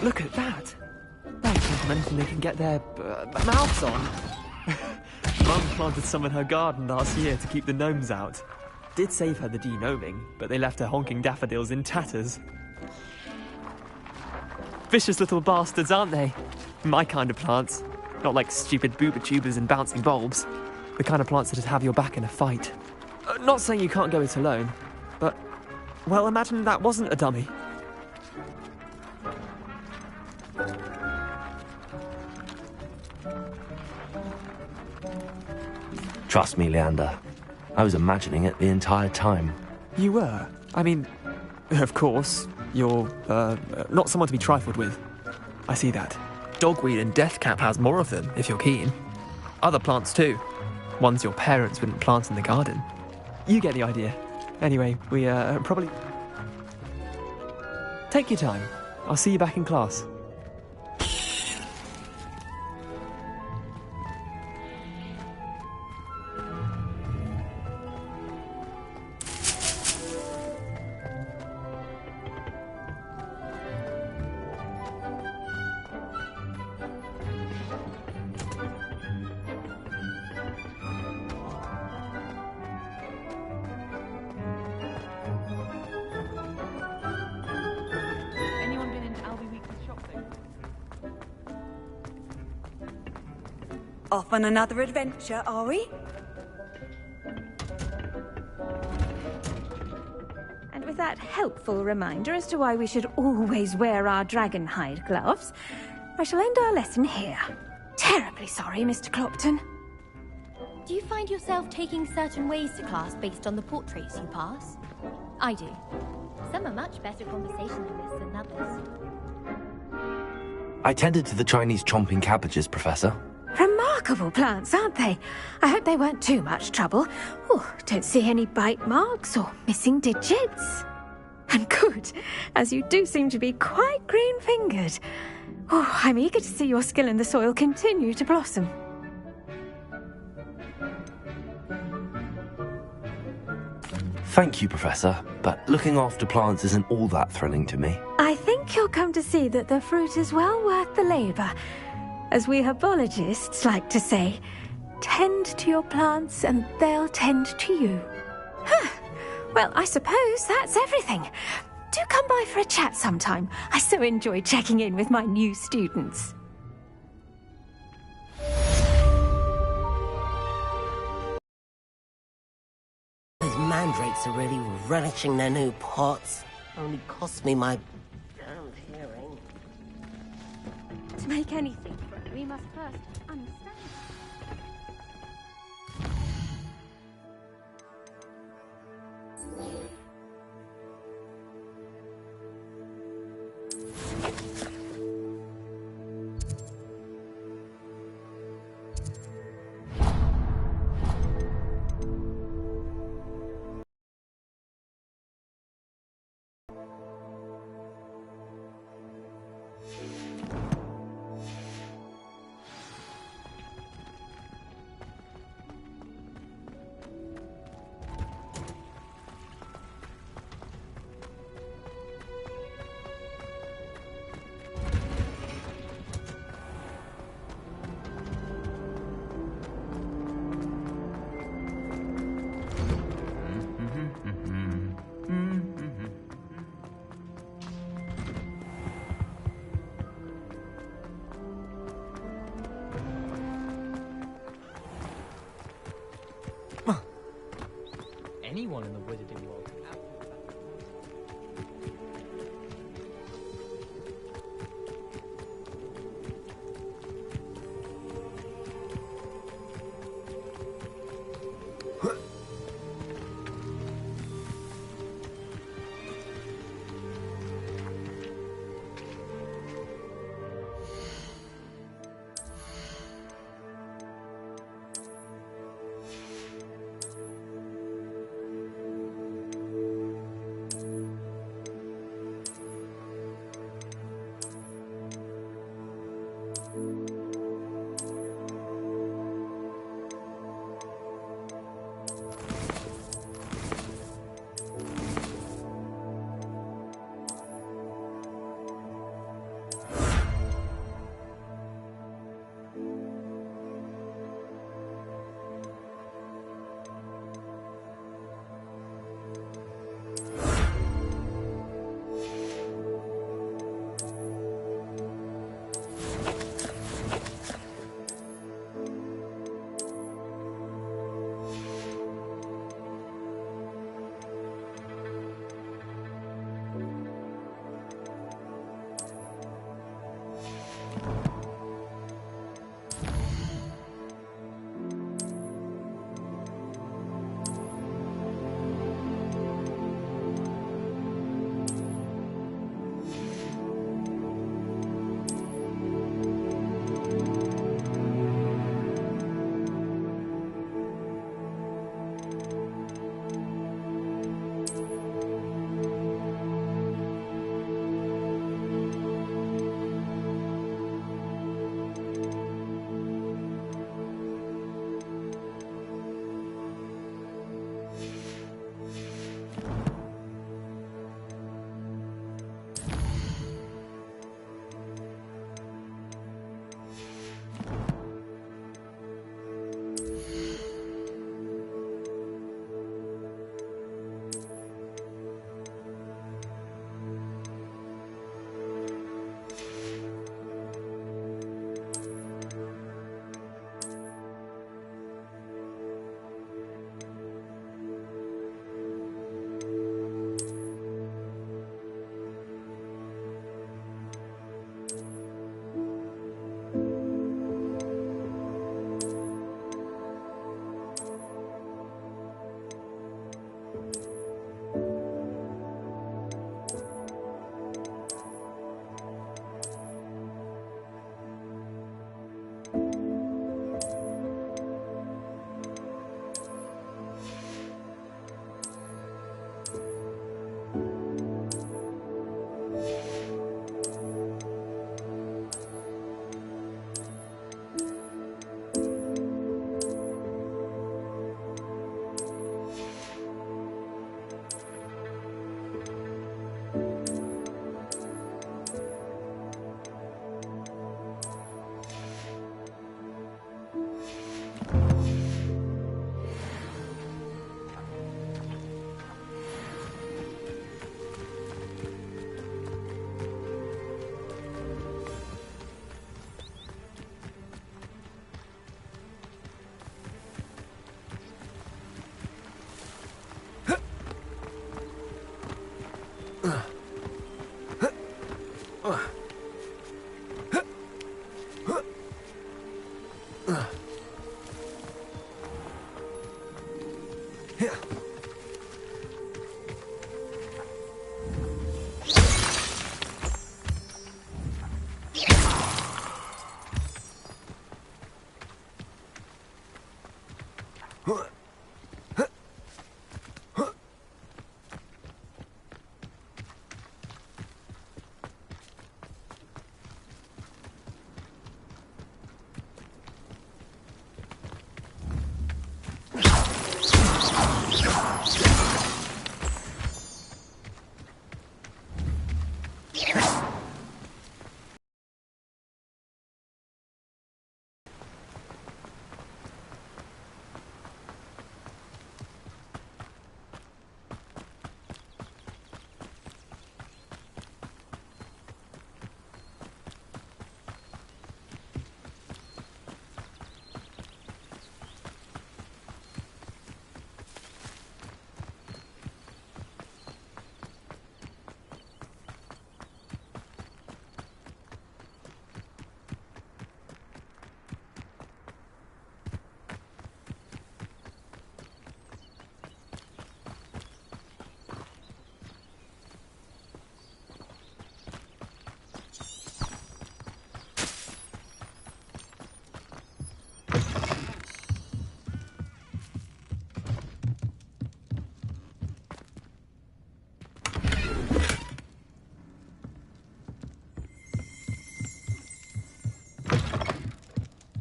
Look at that. They're taking anything they can get their mouths on. Mum planted some in her garden last year to keep the gnomes out. Did save her the de-gnoming, but they left her honking daffodils in tatters. Vicious little bastards, aren't they? My kind of plants. Not like stupid booba tubers and bouncing bulbs. The kind of plants that'd have your back in a fight. Not saying you can't go it alone, but, well, imagine that wasn't a dummy. Trust me, Leander. I was imagining it the entire time. You were? I mean, of course, you're, not someone to be trifled with. I see that. Dogweed and deathcap has more of them, if you're keen. Other plants too. Ones your parents wouldn't plant in the garden. You get the idea. Anyway, we, probably... Take your time. I'll see you back in class. Off on another adventure, are we? And with that helpful reminder as to why we should always wear our dragon hide gloves, I shall end our lesson here. Terribly sorry, Mr. Clopton. Do you find yourself taking certain ways to class based on the portraits you pass? I do. Some are much better conversationalists than others. I tended to the Chinese chomping cabbages, Professor. Remarkable plants, aren't they? I hope they weren't too much trouble. Oh, don't see any bite marks or missing digits. And good, as you do seem to be quite green-fingered. Oh, I'm eager to see your skill in the soil continue to blossom. Thank you, Professor, but looking after plants isn't all that thrilling to me. I think you'll come to see that the fruit is well worth the labour. As we herbologists like to say, tend to your plants and they'll tend to you. Huh. Well, I suppose that's everything. Do come by for a chat sometime. I so enjoy checking in with my new students. Those mandrakes are really relishing their new pots. Only cost me my damned hearing. To make anything, we must first understand. Anyone in the wizarding world can have.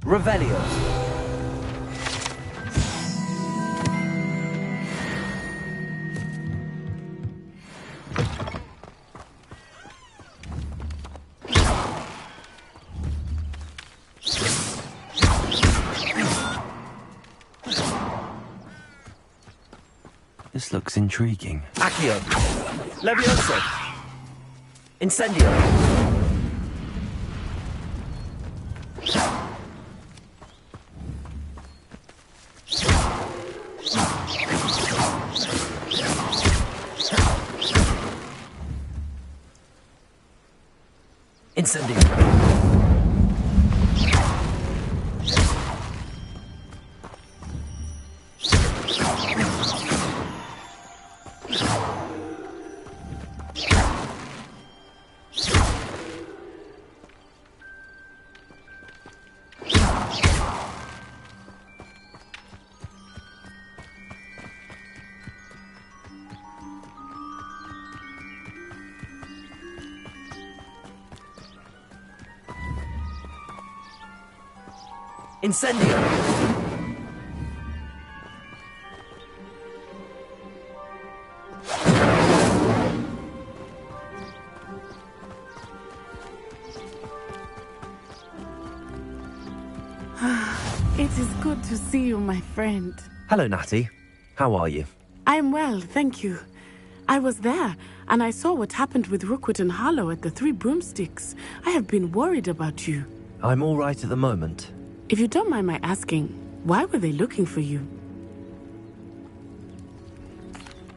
Revelio. This looks intriguing. Accio. Levioso. Incendio. Incendio. Incendio! It is good to see you, my friend. Hello, Natty. How are you? I'm well, thank you. I was there, and I saw what happened with Rookwood and Harlow at the Three Broomsticks. I have been worried about you. I'm all right at the moment. If you don't mind my asking, why were they looking for you?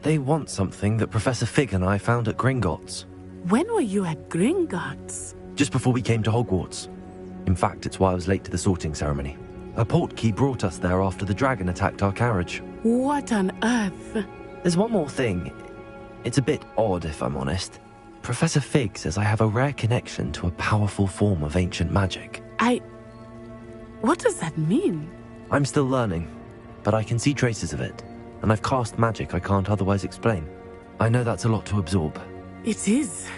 They want something that Professor Fig and I found at Gringotts. When were you at Gringotts? Just before we came to Hogwarts. In fact, it's why I was late to the sorting ceremony. A portkey brought us there after the dragon attacked our carriage. What on earth? There's one more thing. It's a bit odd, if I'm honest. Professor Fig says I have a rare connection to a powerful form of ancient magic. What does that mean? I'm still learning, but I can see traces of it, and I've cast magic I can't otherwise explain. I know that's a lot to absorb. It is.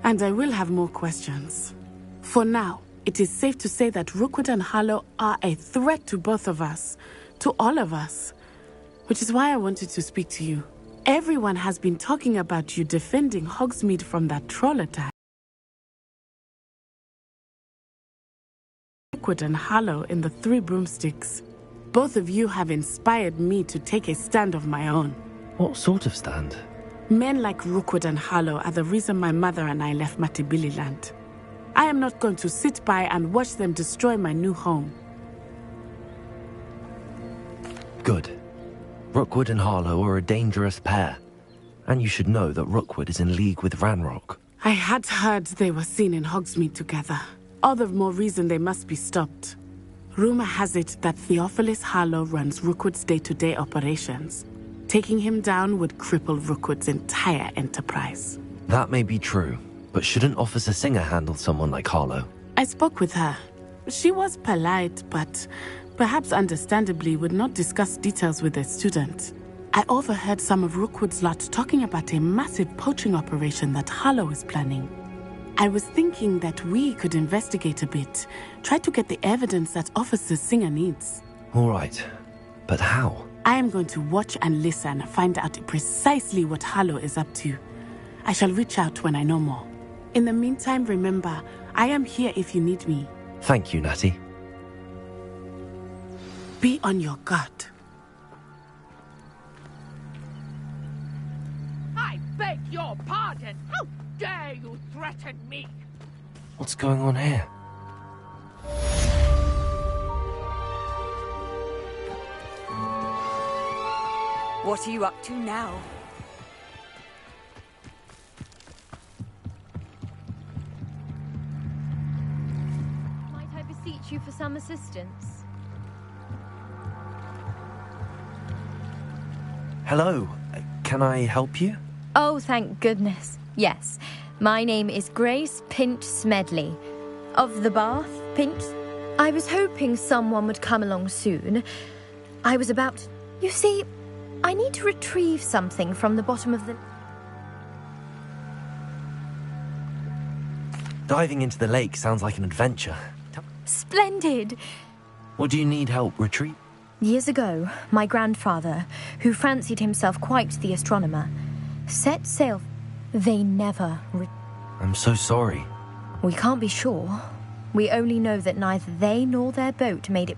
And I will have more questions. For now, it is safe to say that Rookwood and Harlow are a threat to both of us, to all of us, which is why I wanted to speak to you. Everyone has been talking about you defending Hogsmeade from that troll attack. Rookwood and Harlow in the Three Broomsticks. Both of you have inspired me to take a stand of my own. What sort of stand? Men like Rookwood and Harlow are the reason my mother and I left Matabeleland. I am not going to sit by and watch them destroy my new home. Good. Rookwood and Harlow are a dangerous pair. And you should know that Rookwood is in league with Ranrock. I had heard they were seen in Hogsmeade together. All the more reason they must be stopped. Rumor has it that Theophilus Harlow runs Rookwood's day-to-day operations. Taking him down would cripple Rookwood's entire enterprise. That may be true, but shouldn't Officer Singer handle someone like Harlow? I spoke with her. She was polite, but perhaps understandably would not discuss details with a student. I overheard some of Rookwood's lot talking about a massive poaching operation that Harlow is planning. I was thinking that we could investigate a bit, try to get the evidence that Officer Singer needs. All right, but how? I am going to watch and listen, find out precisely what Harlow is up to. I shall reach out when I know more. In the meantime, remember, I am here if you need me. Thank you, Natty. Be on your guard. I beg your pardon. How dare you threaten me? What's going on here? What are you up to now? Might I beseech you for some assistance? Hello, can I help you? Oh, thank goodness. Yes. My name is Grace Pinch Smedley. Of the Bath, Pinch. I was hoping someone would come along soon. I was about... You see, I need to retrieve something from the bottom of the... Diving into the lake sounds like an adventure. Splendid! What do you need help retrieve? Years ago, my grandfather, who fancied himself quite the astronomer, set sail. They never... I'm so sorry. We can't be sure. We only know that neither they nor their boat made it.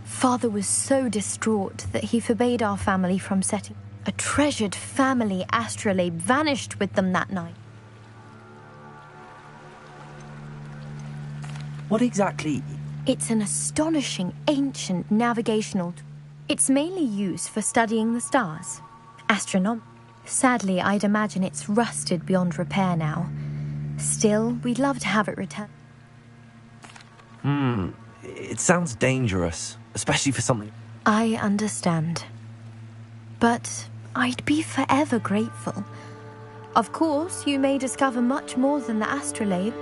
Father was so distraught that he forbade our family from setting. A treasured family astrolabe vanished with them that night. What exactly... It's an astonishing ancient navigational... It's mainly used for studying the stars. Sadly, I'd imagine it's rusted beyond repair now. Still, we'd love to have it returned. It sounds dangerous, especially for something... I understand. But I'd be forever grateful. Of course, you may discover much more than the astrolabe.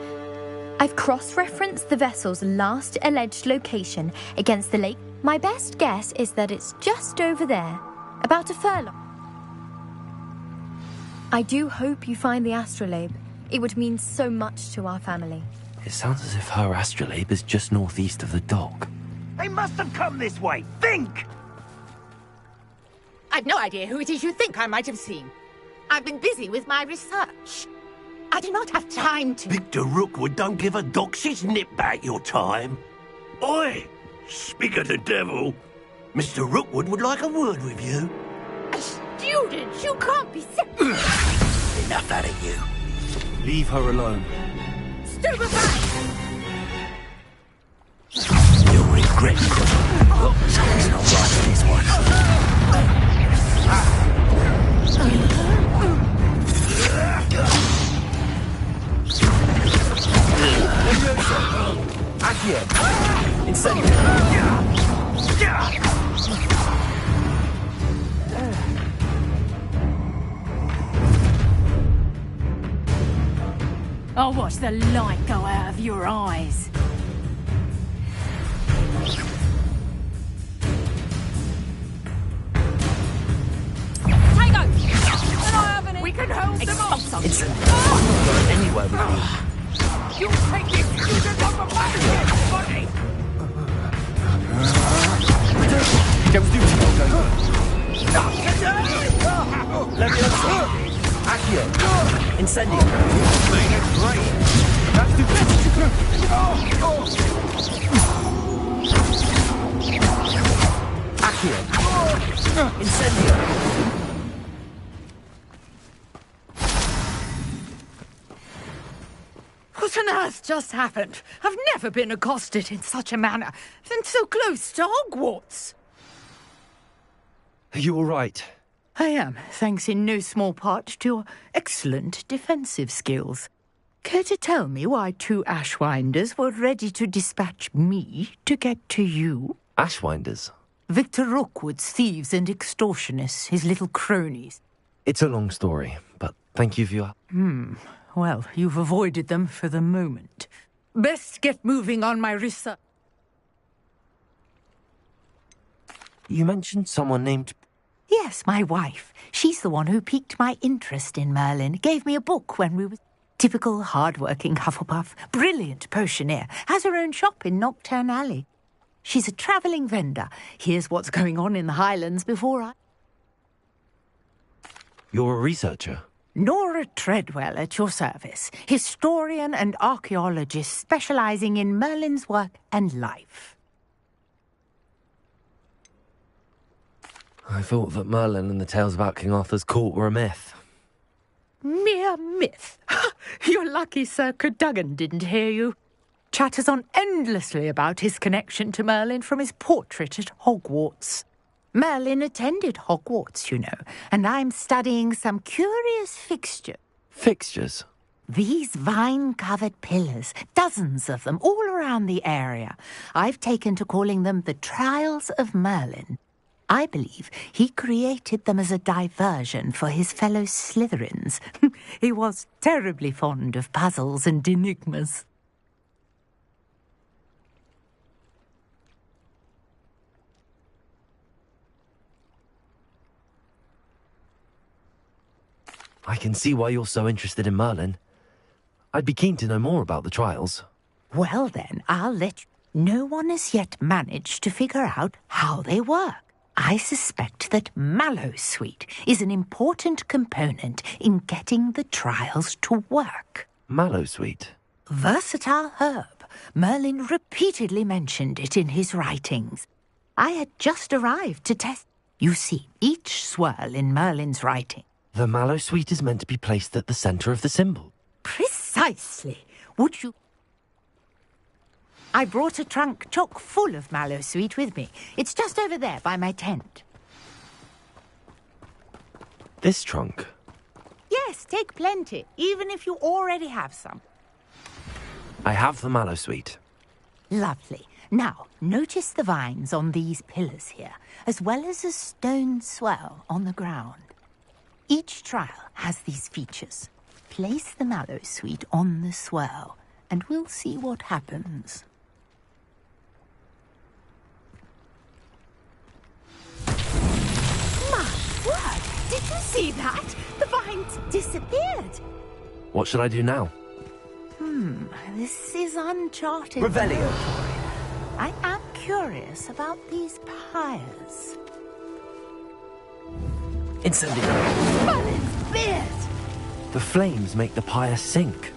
I've cross-referenced the vessel's last alleged location against the lake. My best guess is that it's just over there, about a furlong. I do hope you find the astrolabe. It would mean so much to our family. It sounds as if her astrolabe is just northeast of the dock. They must have come this way. Think! I've no idea who it is you think I might have seen. I've been busy with my research. I do not have time to... Victor Rookwood don't give a doxy's nip back your time. Oi! Speak of the devil. Mr. Rookwood would like a word with you. A student? You can't be sick. Enough out of you. Leave her alone. Stupefy! You'll regret something's not right for this one. I'll watch the light go out of your eyes. We can hold them off. It's... I'm not going anywhere with you. You'll take this student off of my head, buddy! Get with you, Leviosa. Accio. Incendio. Great. That's the best. Accio. Incendio. What on earth just happened? I've never been accosted in such a manner, and so close to Hogwarts. Are you all right? I am, thanks in no small part to your excellent defensive skills. Care to tell me why 2 Ashwinders were ready to dispatch me to get to you? Ashwinders? Victor Rookwood's thieves and extortionists, his little cronies. It's a long story, but thank you for your... Well, you've avoided them for the moment. Best get moving on my research. You mentioned someone named... Yes, my wife. She's the one who piqued my interest in Merlin. Gave me a book when we were... Typical hard-working Hufflepuff. Brilliant potioneer. Has her own shop in Knockturn Alley. She's a travelling vendor. Here's what's going on in the Highlands before I... You're a researcher? Nora Treadwell at your service. Historian and archaeologist specialising in Merlin's work and life. I thought that Merlin and the tales about King Arthur's court were a myth. Mere myth. You're lucky Sir Cadogan didn't hear you. Chatters on endlessly about his connection to Merlin from his portrait at Hogwarts. Merlin attended Hogwarts, you know, and I'm studying some curious fixture. Fixtures? These vine-covered pillars, dozens of them, all around the area. I've taken to calling them the Trials of Merlin. I believe he created them as a diversion for his fellow Slytherins. He was terribly fond of puzzles and enigmas. I can see why you're so interested in Merlin. I'd be keen to know more about the trials. Well then, I'll let you. No one has yet managed to figure out how they work. I suspect that Mallowsweet is an important component in getting the trials to work. Mallowsweet? Versatile herb. Merlin repeatedly mentioned it in his writings. I had just arrived to test. You see, each swirl in Merlin's writing. The Mallowsweet is meant to be placed at the centre of the symbol. Precisely. Would you... I brought a trunk chock full of Mallowsweet with me. It's just over there by my tent. This trunk? Yes, take plenty, even if you already have some. I have the Mallowsweet. Lovely. Now, notice the vines on these pillars here, as well as a stone swell on the ground. Each trial has these features. Place the Mallowsweet on the swirl, and we'll see what happens. My word! Did you see that? The vines disappeared. What should I do now? This is uncharted. Revelio. I am curious about these pyres. Incendio. Merlin's beard! The flames make the pyre sink.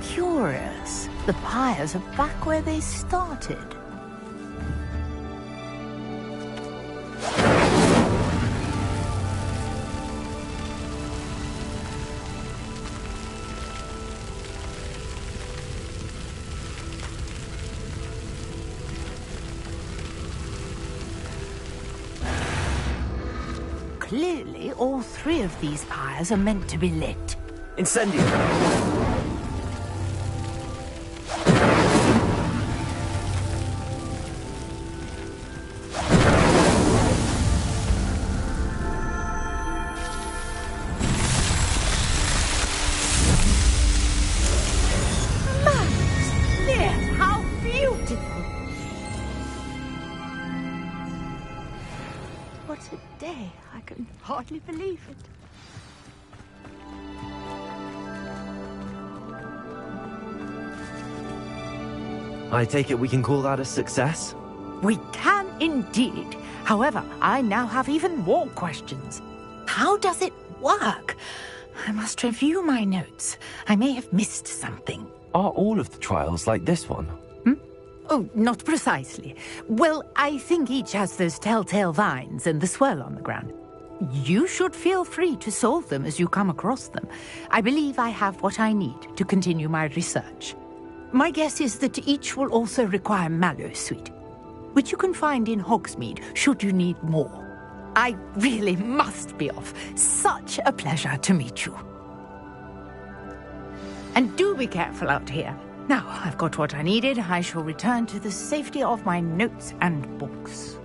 Curious. The pyres are back where they started. Clearly, all 3 of these pyres are meant to be lit. Incendio. How beautiful! What a day. I can hardly believe it. I take it we can call that a success? We can indeed. However, I now have even more questions. How does it work? I must review my notes. I may have missed something. Are all of the trials like this one? Oh, not precisely. Well, I think each has those telltale vines and the swirl on the ground. You should feel free to solve them as you come across them. I believe I have what I need to continue my research. My guess is that each will also require mallowsweet, which you can find in Hogsmeade should you need more. I really must be off. Such a pleasure to meet you. And do be careful out here. Now, I've got what I needed. I shall return to the safety of my notes and books.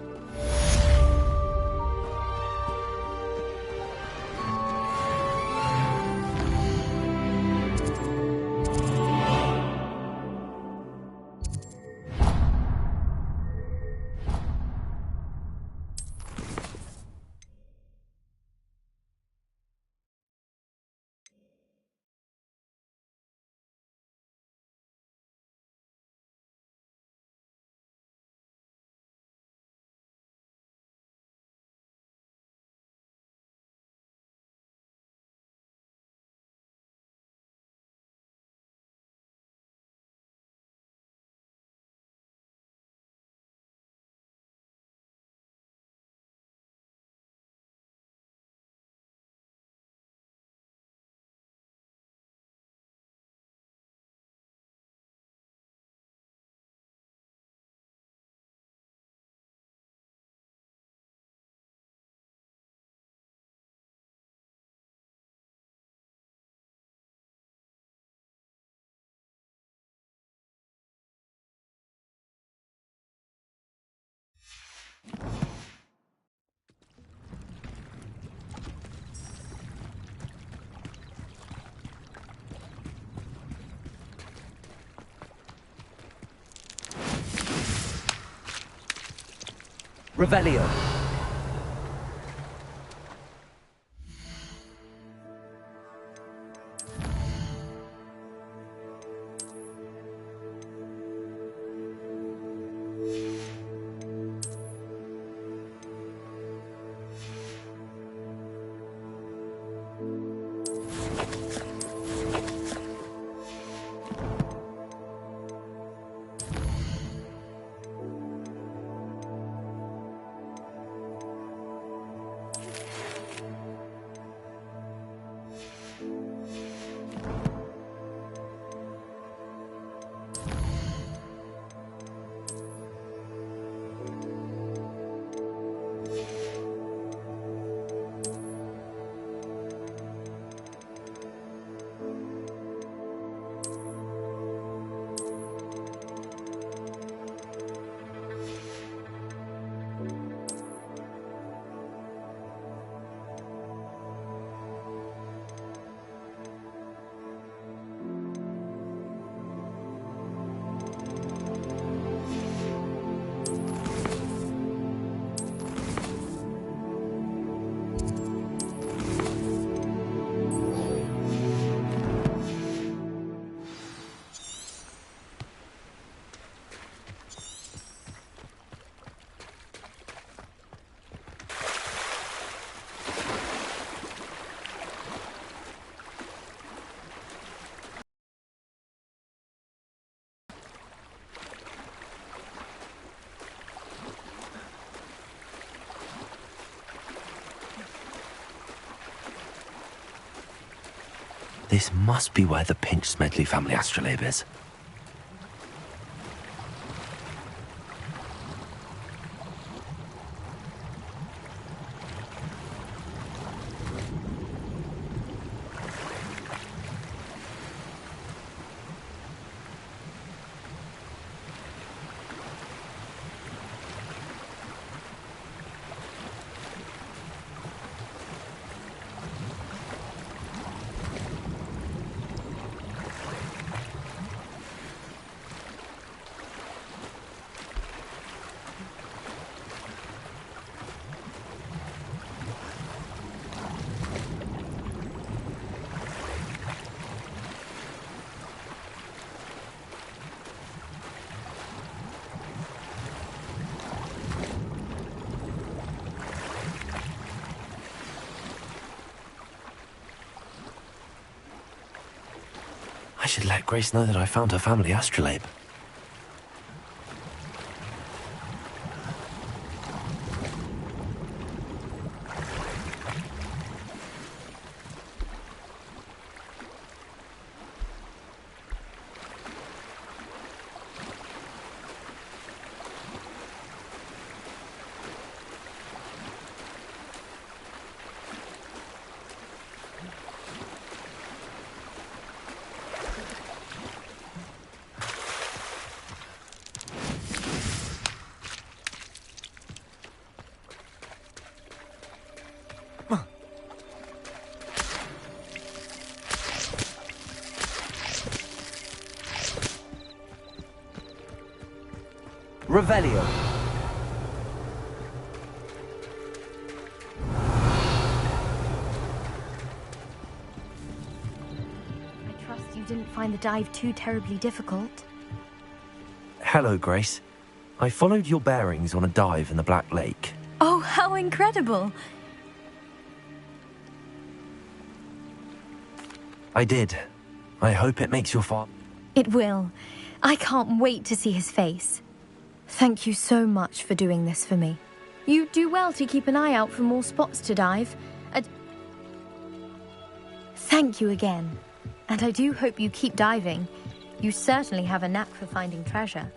Revelio. This must be where the Pinch Smedley family astrolabe is. I should let Grace know that I found her family astrolabe. Revelio. I trust you didn't find the dive too terribly difficult. Hello, Grace. I followed your bearings on a dive in the Black Lake. Oh, how incredible! I did. I hope it makes your father... It will. I can't wait to see his face. Thank you so much for doing this for me. You do well to keep an eye out for more spots to dive. Thank you again. And I do hope you keep diving. You certainly have a knack for finding treasure.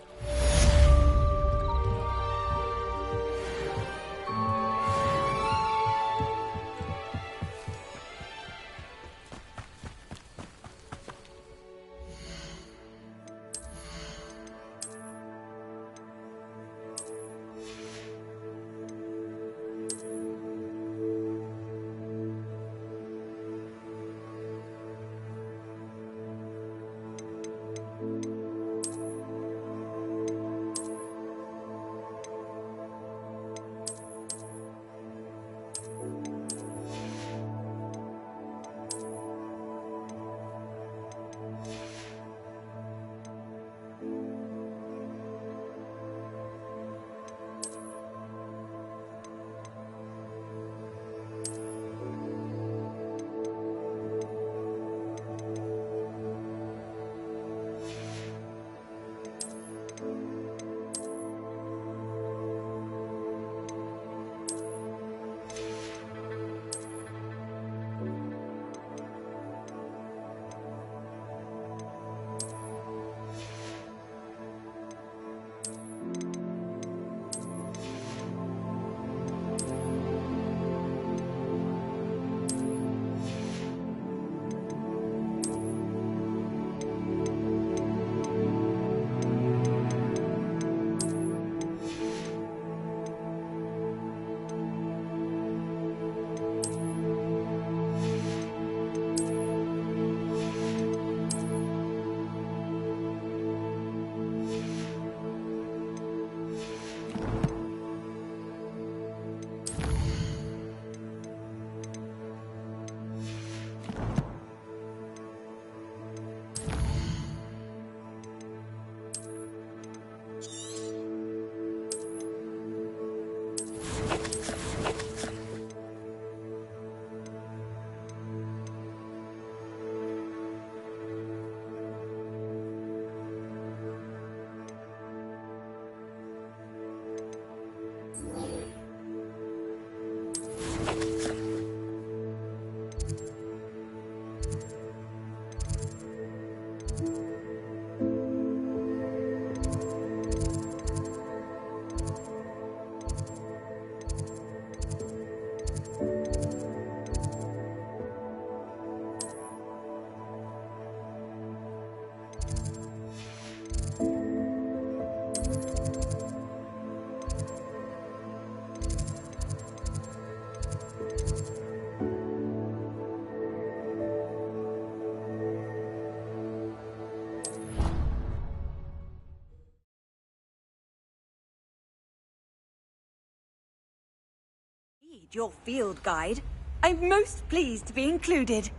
Your field guide. I'm most pleased to be included.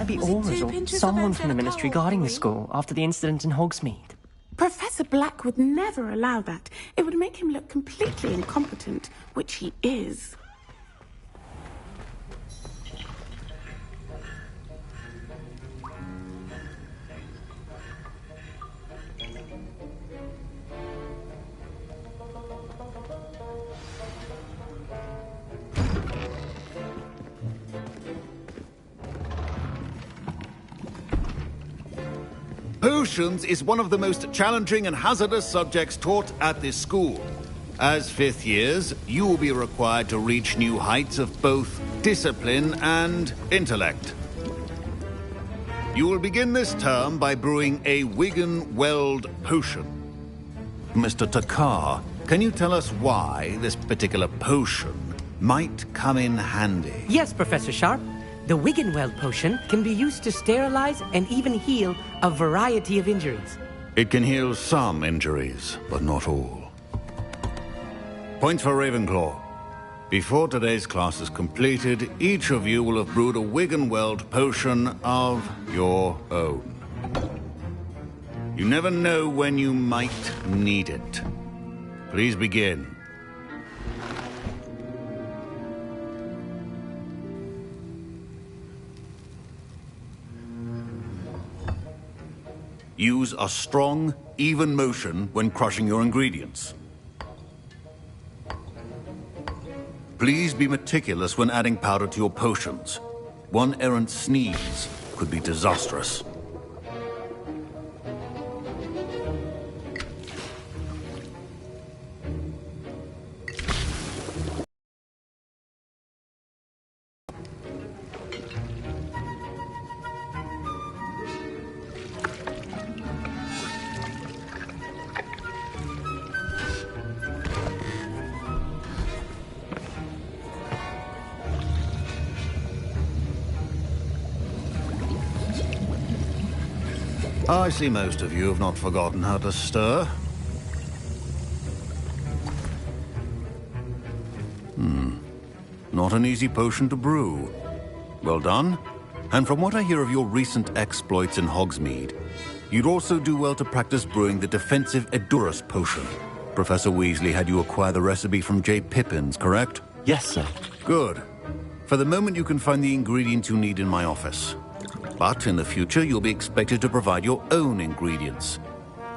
it be Aurors or someone from the Ministry guarding the school after the incident in Hogsmeade? Professor Black would never allow that. It would make him look completely incompetent, which he is. Potions is one of the most challenging and hazardous subjects taught at this school. As fifth years, you will be required to reach new heights of both discipline and intellect. You will begin this term by brewing a Wigan-Weld potion. Mr. Takar, can you tell us why this particular potion might come in handy? Yes, Professor Sharp. The Wigan-Weld potion can be used to sterilize and even heal a variety of injuries. It can heal some injuries, but not all. Points for Ravenclaw. Before today's class is completed, each of you will have brewed a Wigan-Weld potion of your own. You never know when you might need it. Please begin. Use a strong, even motion when crushing your ingredients. Please be meticulous when adding powder to your potions. One errant sneeze could be disastrous. I see most of you have not forgotten how to stir. Not an easy potion to brew. Well done. And from what I hear of your recent exploits in Hogsmeade, you'd also do well to practice brewing the defensive Edurus potion. Professor Weasley had you acquire the recipe from J. Pippins, correct? Yes, sir. Good. For the moment, you can find the ingredients you need in my office. But in the future, you'll be expected to provide your own ingredients.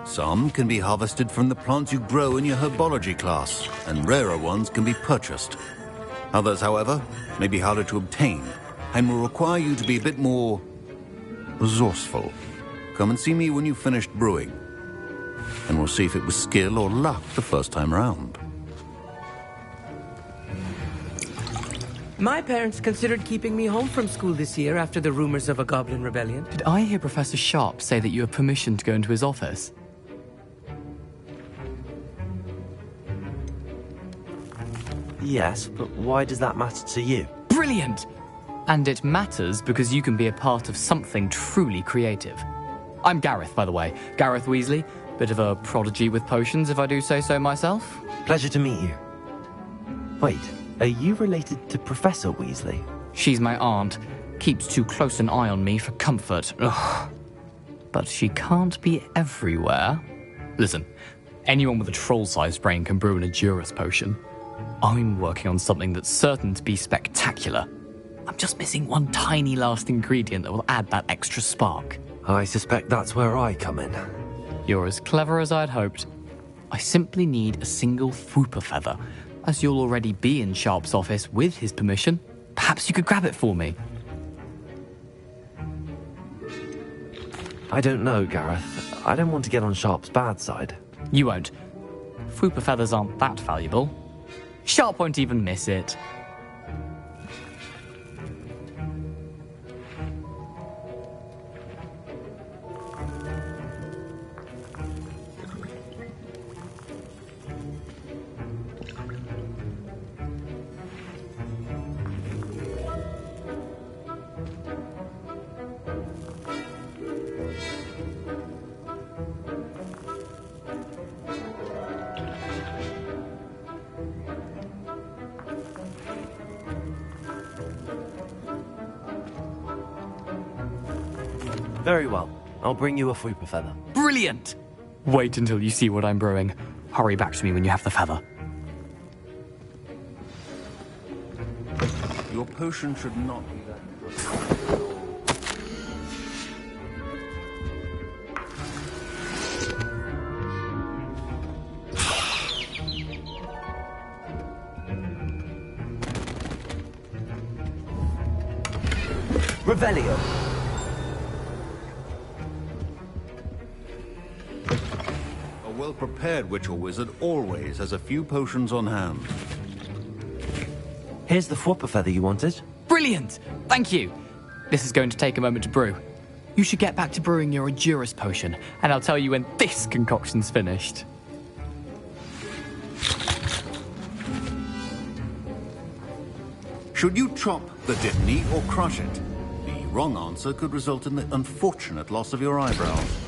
Some can be harvested from the plants you grow in your herbology class, and rarer ones can be purchased. Others, however, may be harder to obtain, and will require you to be a bit more resourceful. Come and see me when you've finished brewing, and we'll see if it was skill or luck the first time round. My parents considered keeping me home from school this year after the rumors of a goblin rebellion. Did I hear Professor Sharp say that you have permission to go into his office? Yes, but why does that matter to you? Brilliant! And it matters because you can be a part of something truly creative. I'm Gareth, by the way. Gareth Weasley. Bit of a prodigy with potions, if I do say so myself. Pleasure to meet you. Wait, are you related to Professor Weasley? She's my aunt. Keeps too close an eye on me for comfort. Ugh. But she can't be everywhere. Listen, anyone with a troll-sized brain can brew an Edurus potion. I'm working on something that's certain to be spectacular. I'm just missing one tiny last ingredient that will add that extra spark. I suspect that's where I come in. You're as clever as I'd hoped. I simply need a single Fwooper feather. As you'll already be in Sharp's office with his permission, perhaps you could grab it for me. I don't know, Gareth. I don't want to get on Sharp's bad side. You won't. Fwooper feathers aren't that valuable. Sharp won't even miss it. Very well. I'll bring you a fupa feather. Brilliant! Wait until you see what I'm brewing. Hurry back to me when you have the feather. Your potion should not be that. Revelio. A well-prepared witch or wizard always has a few potions on hand. Here's the fupa feather you wanted. Brilliant! Thank you! This is going to take a moment to brew. You should get back to brewing your Edurus potion, and I'll tell you when this concoction's finished. Should you chop the dittany or crush it? The wrong answer could result in the unfortunate loss of your eyebrows.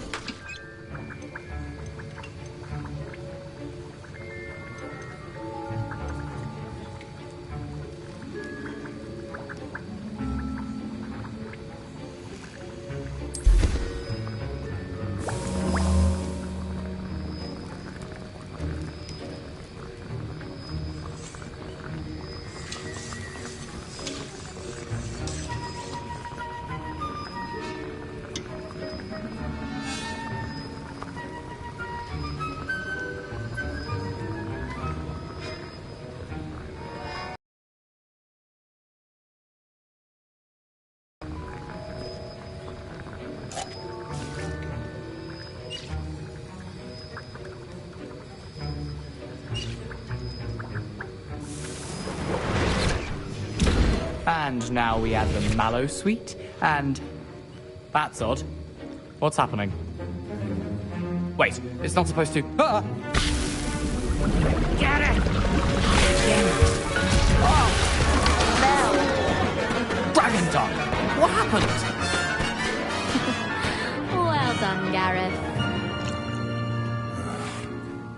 And now we add the mallow sweet, and... That's odd. What's happening? Wait, it's not supposed to... Ah! Get it! Dragon tongue! What happened? Well done, Gareth.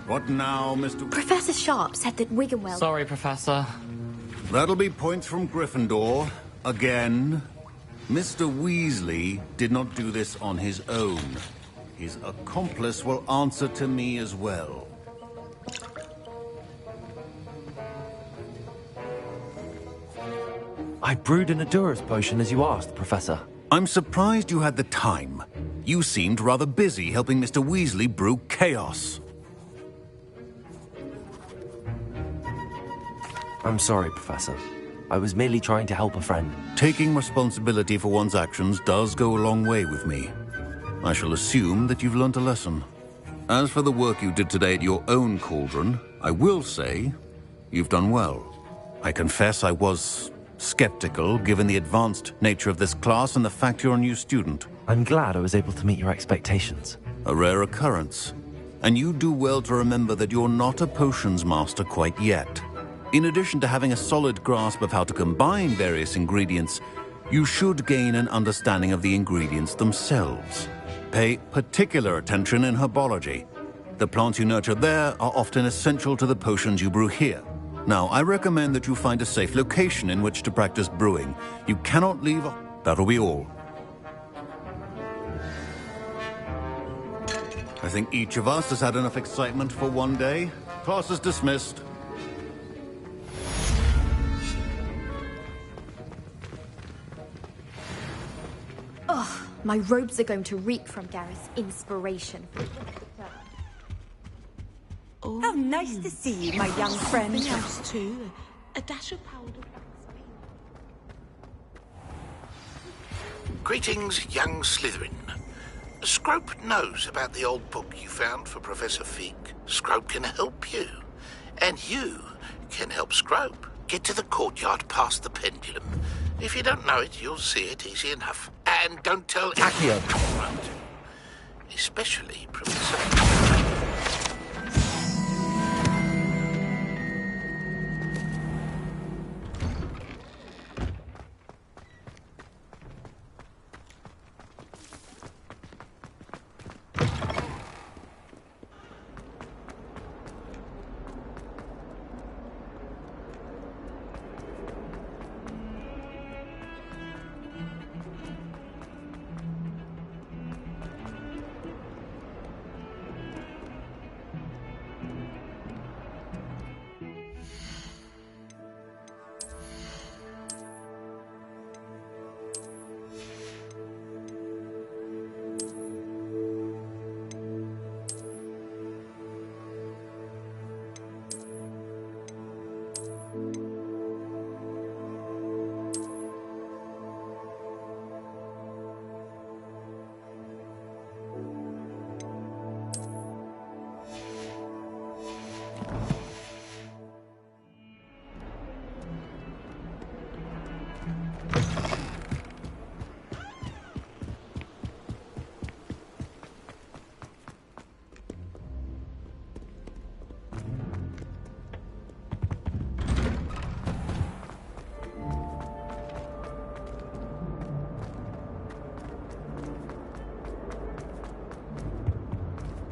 What now, Mr. Professor Sharp said that Wiggenweld... Sorry, Professor. That'll be points from Gryffindor. Again. Mr. Weasley did not do this on his own. His accomplice will answer to me as well. I brewed an Edurus potion as you asked, Professor. I'm surprised you had the time. You seemed rather busy helping Mr. Weasley brew chaos. I'm sorry, Professor. I was merely trying to help a friend. Taking responsibility for one's actions does go a long way with me. I shall assume that you've learnt a lesson. As for the work you did today at your own cauldron, I will say you've done well. I confess I was skeptical, given the advanced nature of this class and the fact you're a new student. I'm glad I was able to meet your expectations. A rare occurrence. And you do well to remember that you're not a potions master quite yet. In addition to having a solid grasp of how to combine various ingredients, you should gain an understanding of the ingredients themselves. Pay particular attention in herbology. The plants you nurture there are often essential to the potions you brew here. Now, I recommend that you find a safe location in which to practice brewing. You cannot leave... That'll be all. I think each of us has had enough excitement for one day. Class is dismissed. Ugh, my robes are going to reek from Gareth's inspiration. Oh, how nice to see you, my young friend. Something else too. A dash of powder. Greetings, young Slytherin. Scrope knows about the old book you found for Professor Fig. Scrope can help you. And you can help Scrope get to the courtyard past the pendulum. If you don't know it, you'll see it easy enough. And don't tell anyone. Especially Professor...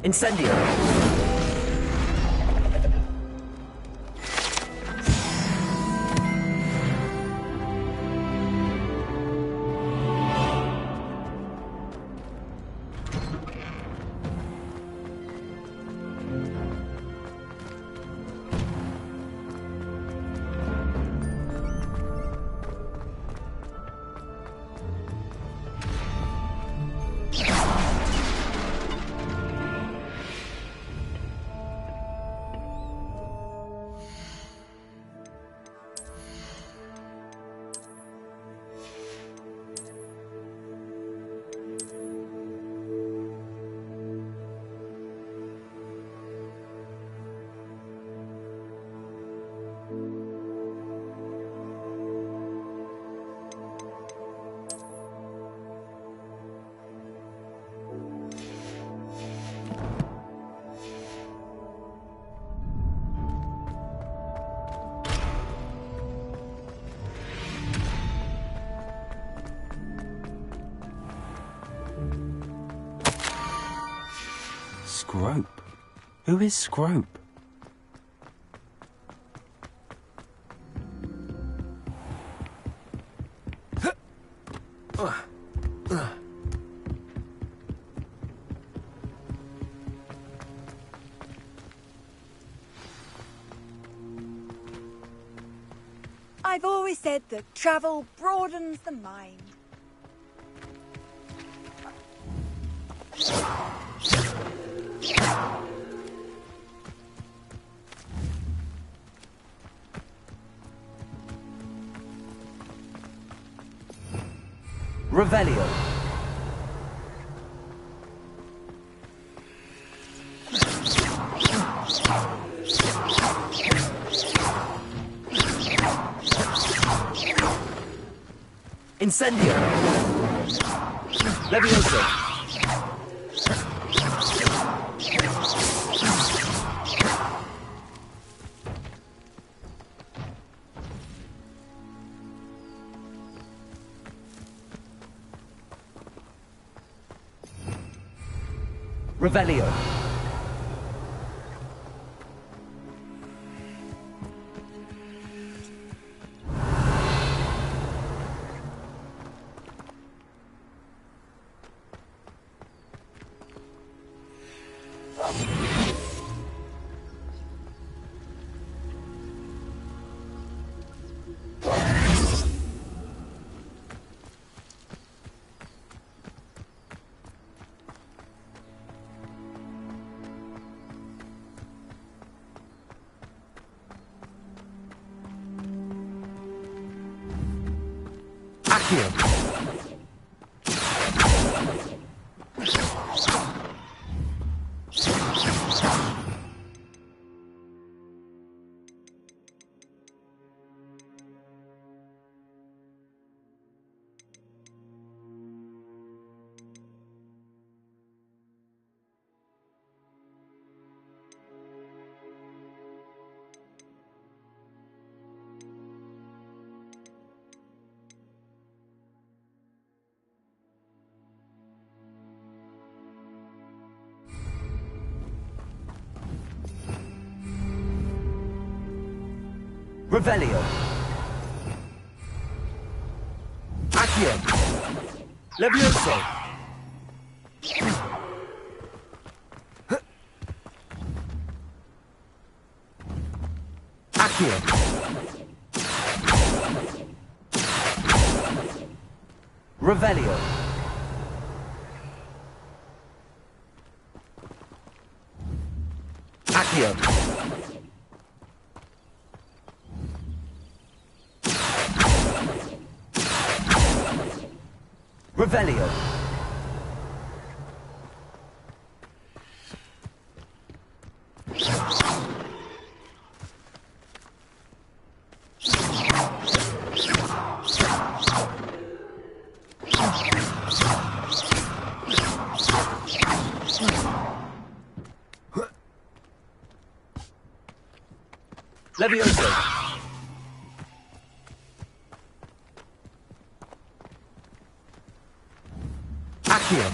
Incendio! Scrope? Who is Scrope? I've always said that travel broadens the mind. Revelio. Incendio. Levioso. Revelio. Accio. Revelio. Accio. Levioso. Accio. Revelio. Accio. Revelio. Levioso. Accio.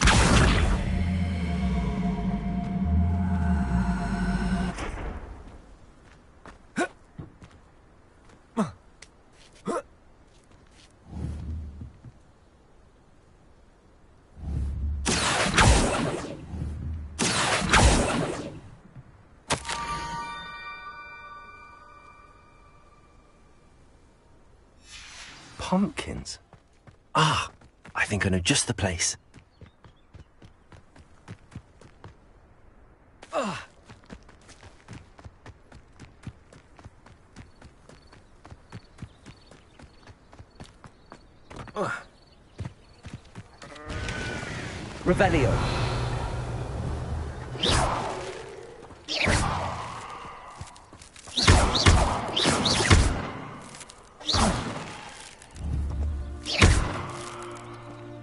pumpkins. Ah, I think I know just the place. Revelio.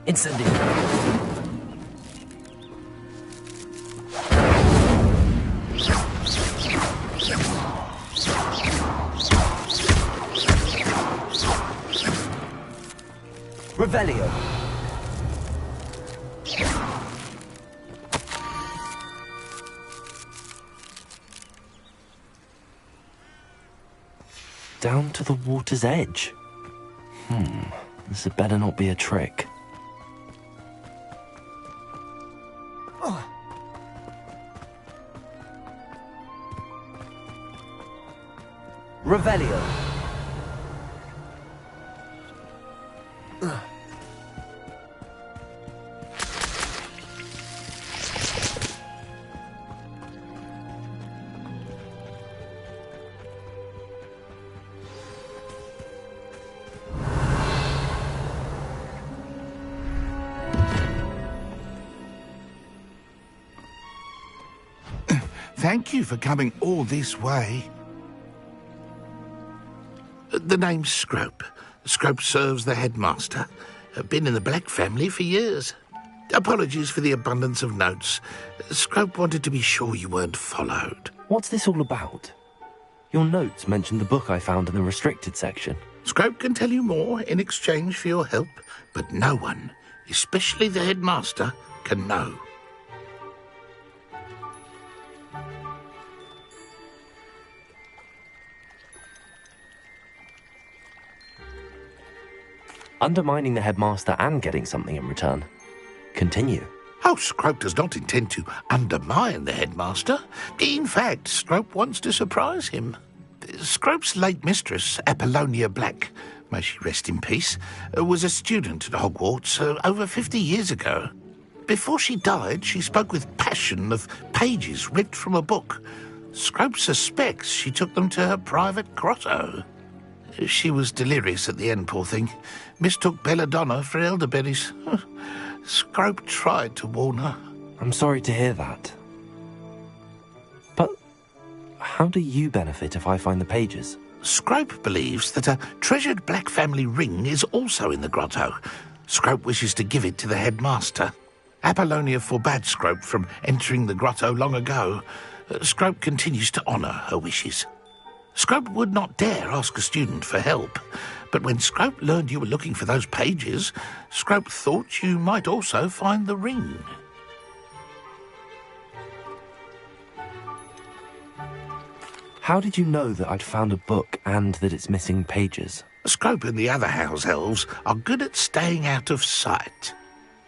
Incendio. Revelio. Down to the water's edge. This had better not be a trick. Revelio. Thank you for coming all this way. The name's Scrope. Scrope serves the headmaster. Been in the Black family for years. Apologies for the abundance of notes. Scrope wanted to be sure you weren't followed. What's this all about? Your notes mentioned the book I found in the restricted section. Scrope can tell you more in exchange for your help, but no one, especially the headmaster, can know. Undermining the headmaster and getting something in return. Continue. Oh, Scrope does not intend to undermine the headmaster. In fact, Scrope wants to surprise him. Scrope's late mistress, Apollonia Black, may she rest in peace, was a student at Hogwarts over 50 years ago. Before she died, she spoke with passion of pages ripped from a book. Scrope suspects she took them to her private grotto. She was delirious at the end, poor thing. Mistook belladonna for elderberries. Scrope tried to warn her. I'm sorry to hear that. But how do you benefit if I find the pages? Scrope believes that a treasured Black family ring is also in the grotto. Scrope wishes to give it to the headmaster. Apollonia forbade Scrope from entering the grotto long ago. Scrope continues to honour her wishes. Scrope would not dare ask a student for help, but when Scrope learned you were looking for those pages, Scrope thought you might also find the ring. How did you know that I'd found a book and that it's missing pages? Scrope and the other house elves are good at staying out of sight.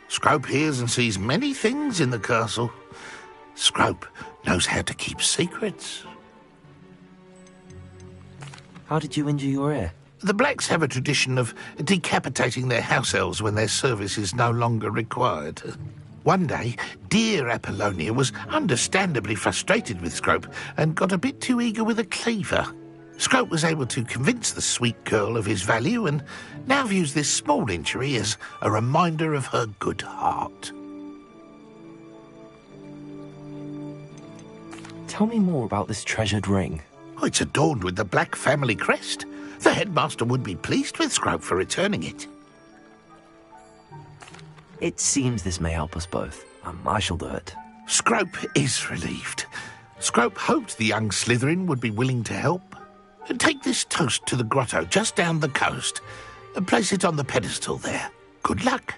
Scrope hears and sees many things in the castle. Scrope knows how to keep secrets. How did you injure your ear? The Blacks have a tradition of decapitating their house elves when their service is no longer required. One day, dear Apollonia was understandably frustrated with Scrope and got a bit too eager with a cleaver. Scrope was able to convince the sweet girl of his value and now views this small injury as a reminder of her good heart. Tell me more about this treasured ring. Oh, it's adorned with the Black family crest. The headmaster would be pleased with Scrope for returning it. It seems this may help us both. I shall do it. Scrope is relieved. Scrope hoped the young Slytherin would be willing to help. Take this toast to the grotto just down the coast and place it on the pedestal there. Good luck.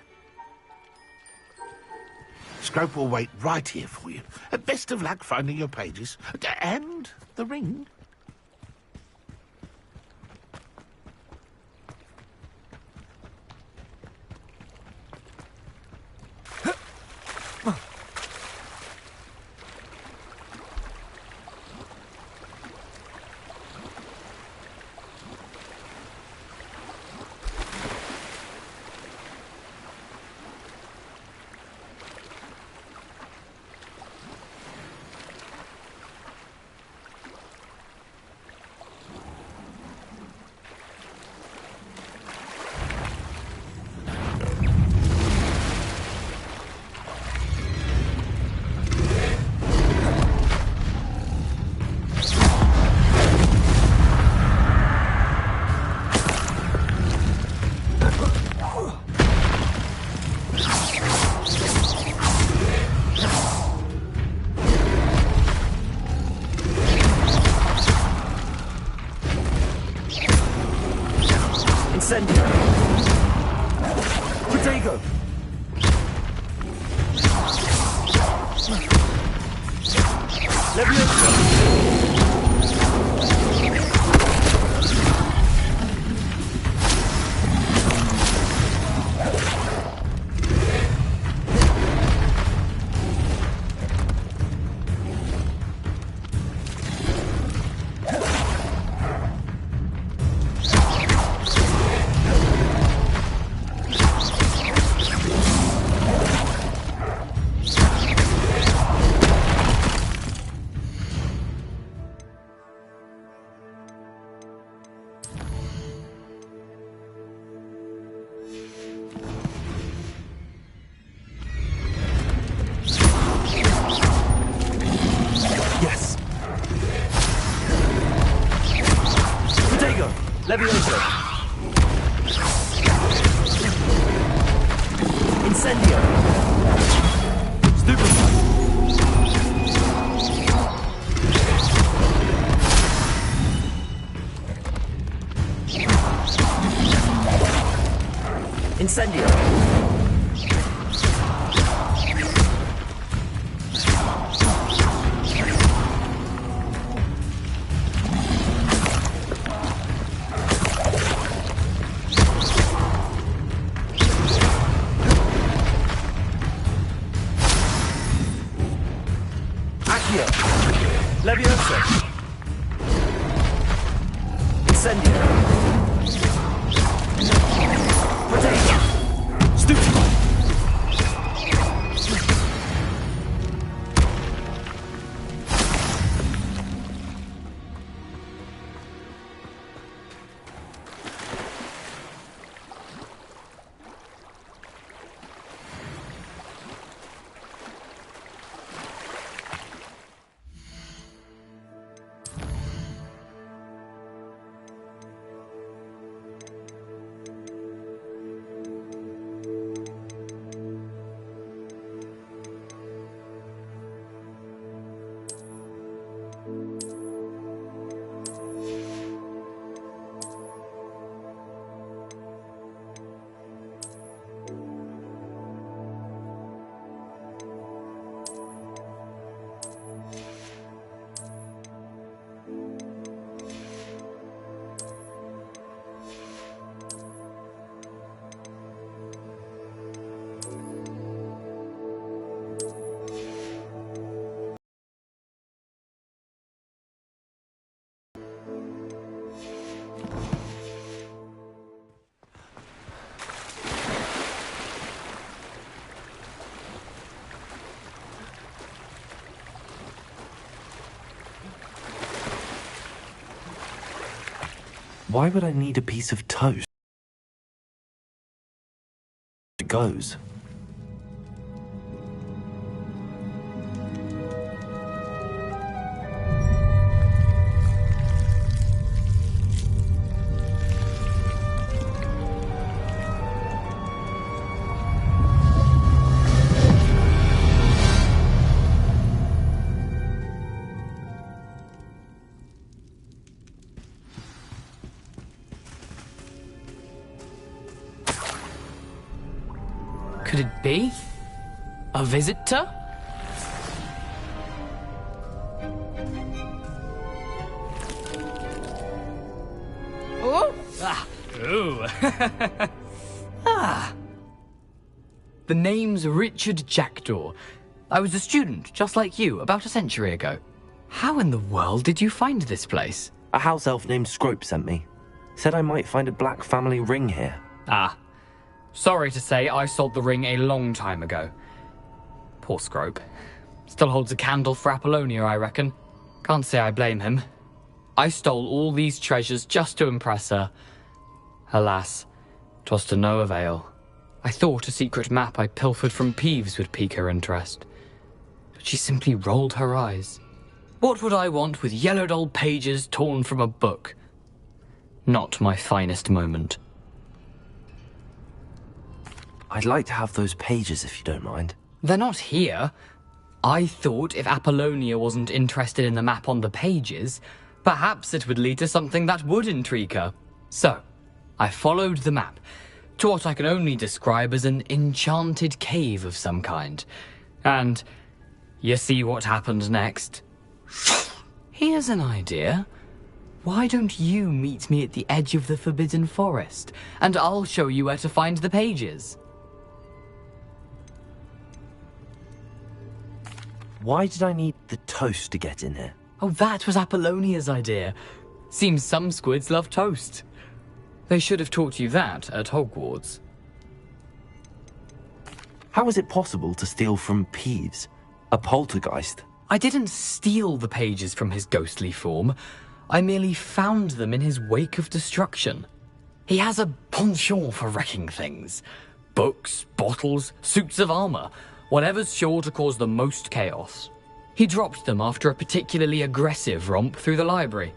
Scrope will wait right here for you. Best of luck finding your pages. And the ring. Why would I need a piece of toast? It goes. Could it be? A visitor? Oh! Ah! Ooh! Ah! The name's Richard Jackdaw. I was a student, just like you, about a century ago. How in the world did you find this place? A house elf named Scrope sent me. Said I might find a black family ring here. Ah. Sorry to say, I sold the ring a long time ago. Poor Scrope. Still holds a candle for Apollonia, I reckon. Can't say I blame him. I stole all these treasures just to impress her. Alas, 'twas to no avail. I thought a secret map I pilfered from Peeves would pique her interest. But she simply rolled her eyes. What would I want with yellowed old pages torn from a book? Not my finest moment. I'd like to have those pages if you don't mind. They're not here. I thought if Apollonia wasn't interested in the map on the pages, perhaps it would lead to something that would intrigue her. So, I followed the map to what I can only describe as an enchanted cave of some kind. And You see what happened next? Here's an idea. Why don't you meet me at the edge of the Forbidden Forest, and I'll show you where to find the pages? Why did I need the toast to get in here? Oh, that was Apollonia's idea. Seems some squids love toast. They should have taught you that at Hogwarts. How is it possible to steal from Peeves, a poltergeist? I didn't steal the pages from his ghostly form. I merely found them in his wake of destruction. He has a penchant for wrecking things. Books, bottles, suits of armor, whatever's sure to cause the most chaos. He dropped them after a particularly aggressive romp through the library.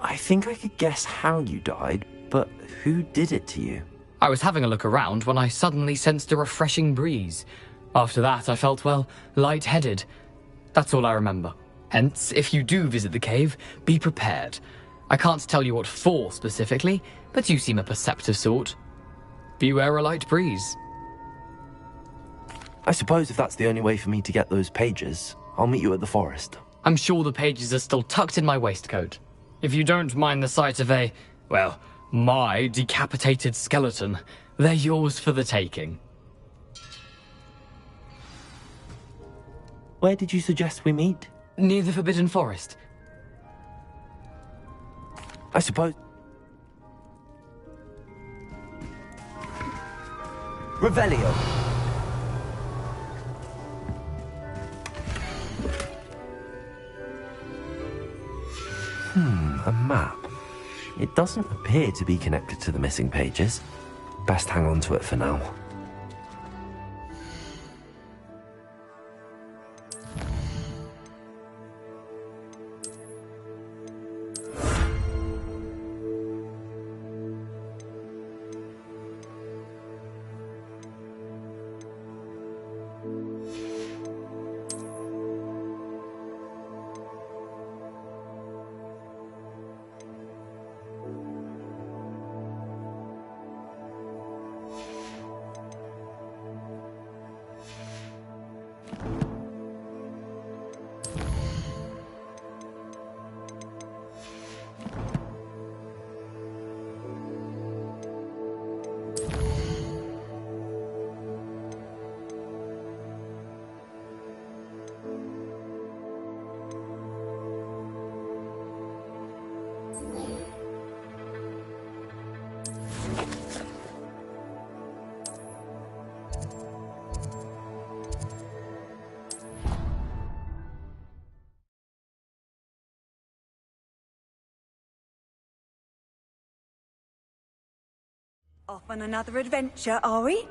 I think I could guess how you died, but who did it to you? I was having a look around when I suddenly sensed a refreshing breeze. After that, I felt, well, lightheaded. That's all I remember. Hence, if you do visit the cave, be prepared. I can't tell you what for specifically, but you seem a perceptive sort. Beware a light breeze. I suppose if that's the only way for me to get those pages, I'll meet you at the forest. I'm sure the pages are still tucked in my waistcoat. If you don't mind the sight of my decapitated skeleton, they're yours for the taking. Where did you suggest we meet? Near the Forbidden Forest. I suppose... Revelio! A map. It doesn't appear to be connected to the missing pages. Best hang on to it for now. Off on another adventure, are we?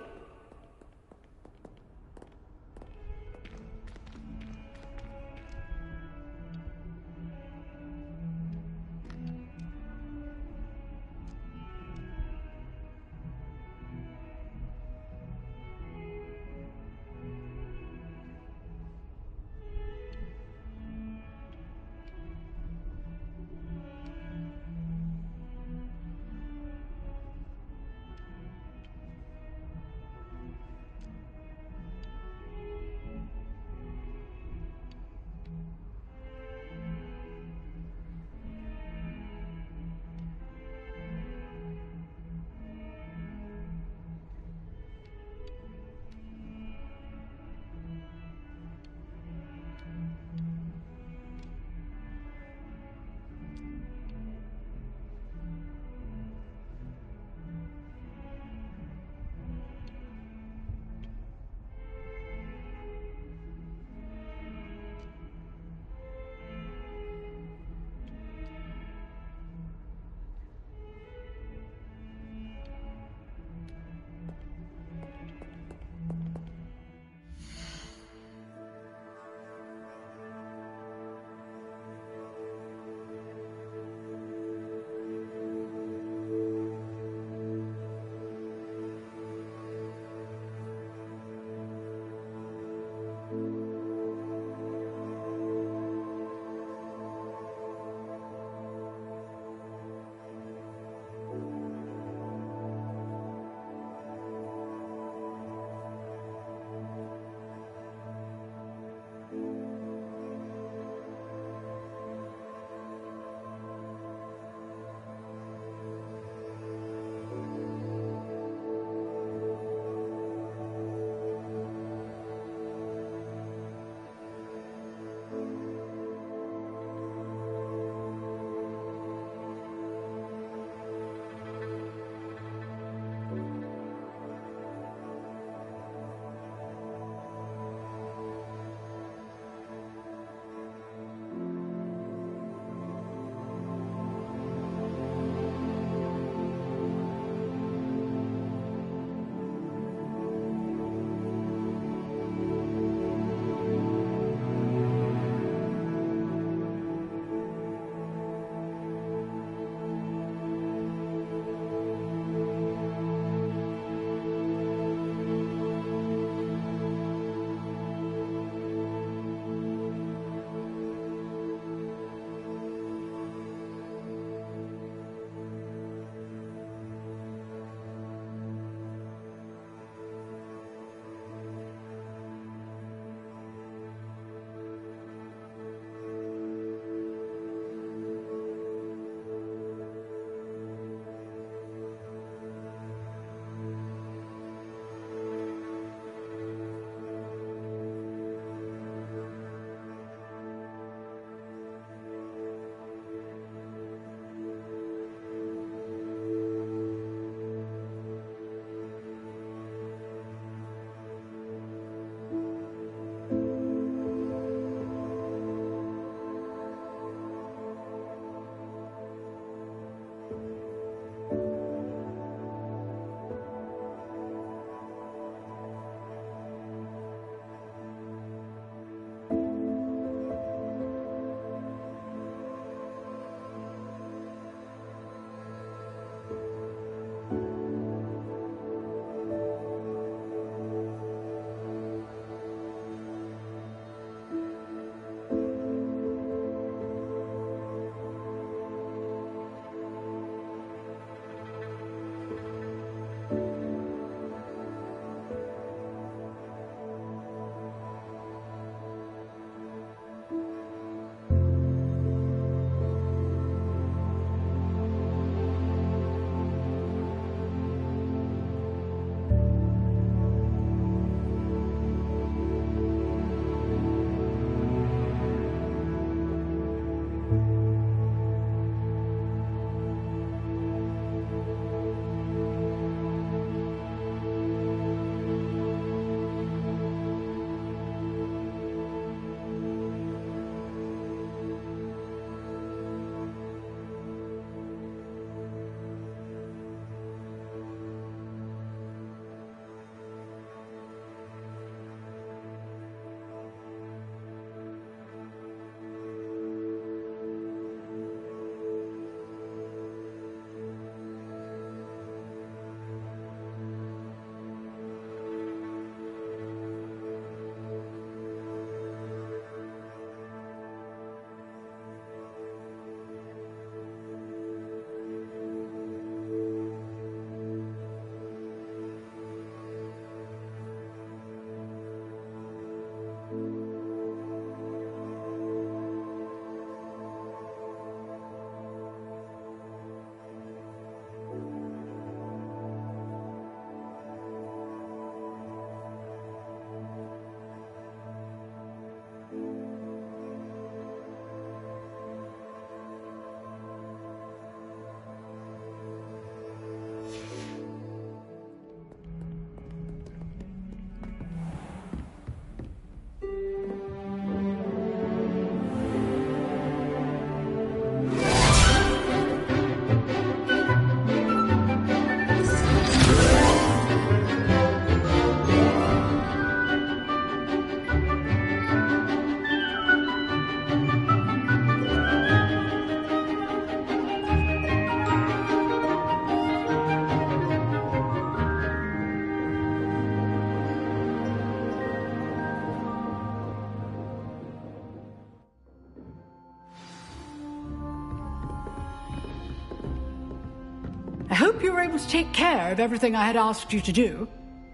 hope you were able to take care of everything I had asked you to do.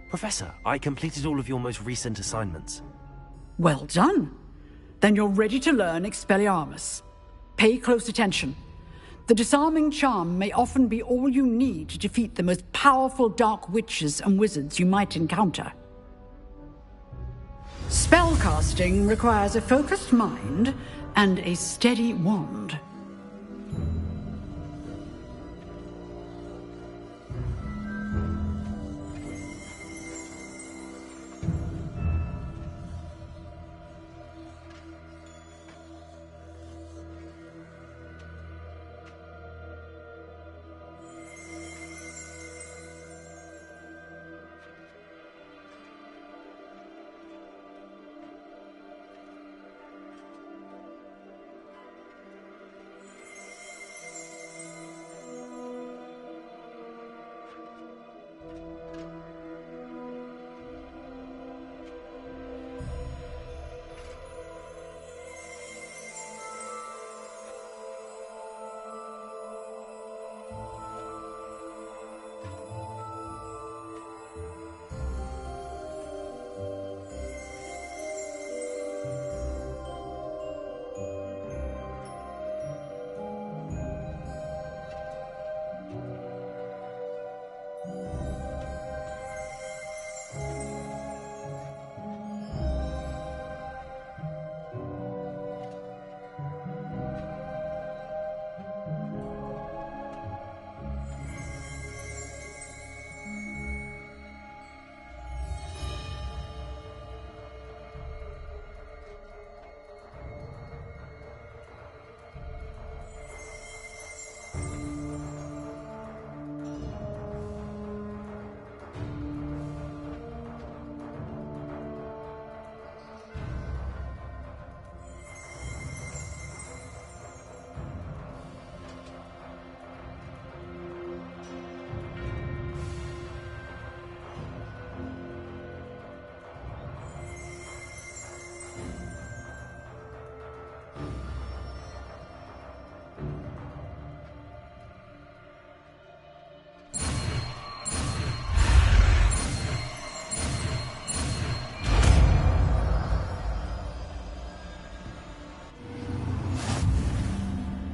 Professor, I completed all of your most recent assignments. Well done. Then you're ready to learn Expelliarmus. Pay close attention. The disarming charm may often be all you need to defeat the most powerful dark witches and wizards you might encounter. Spellcasting requires a focused mind and a steady wand.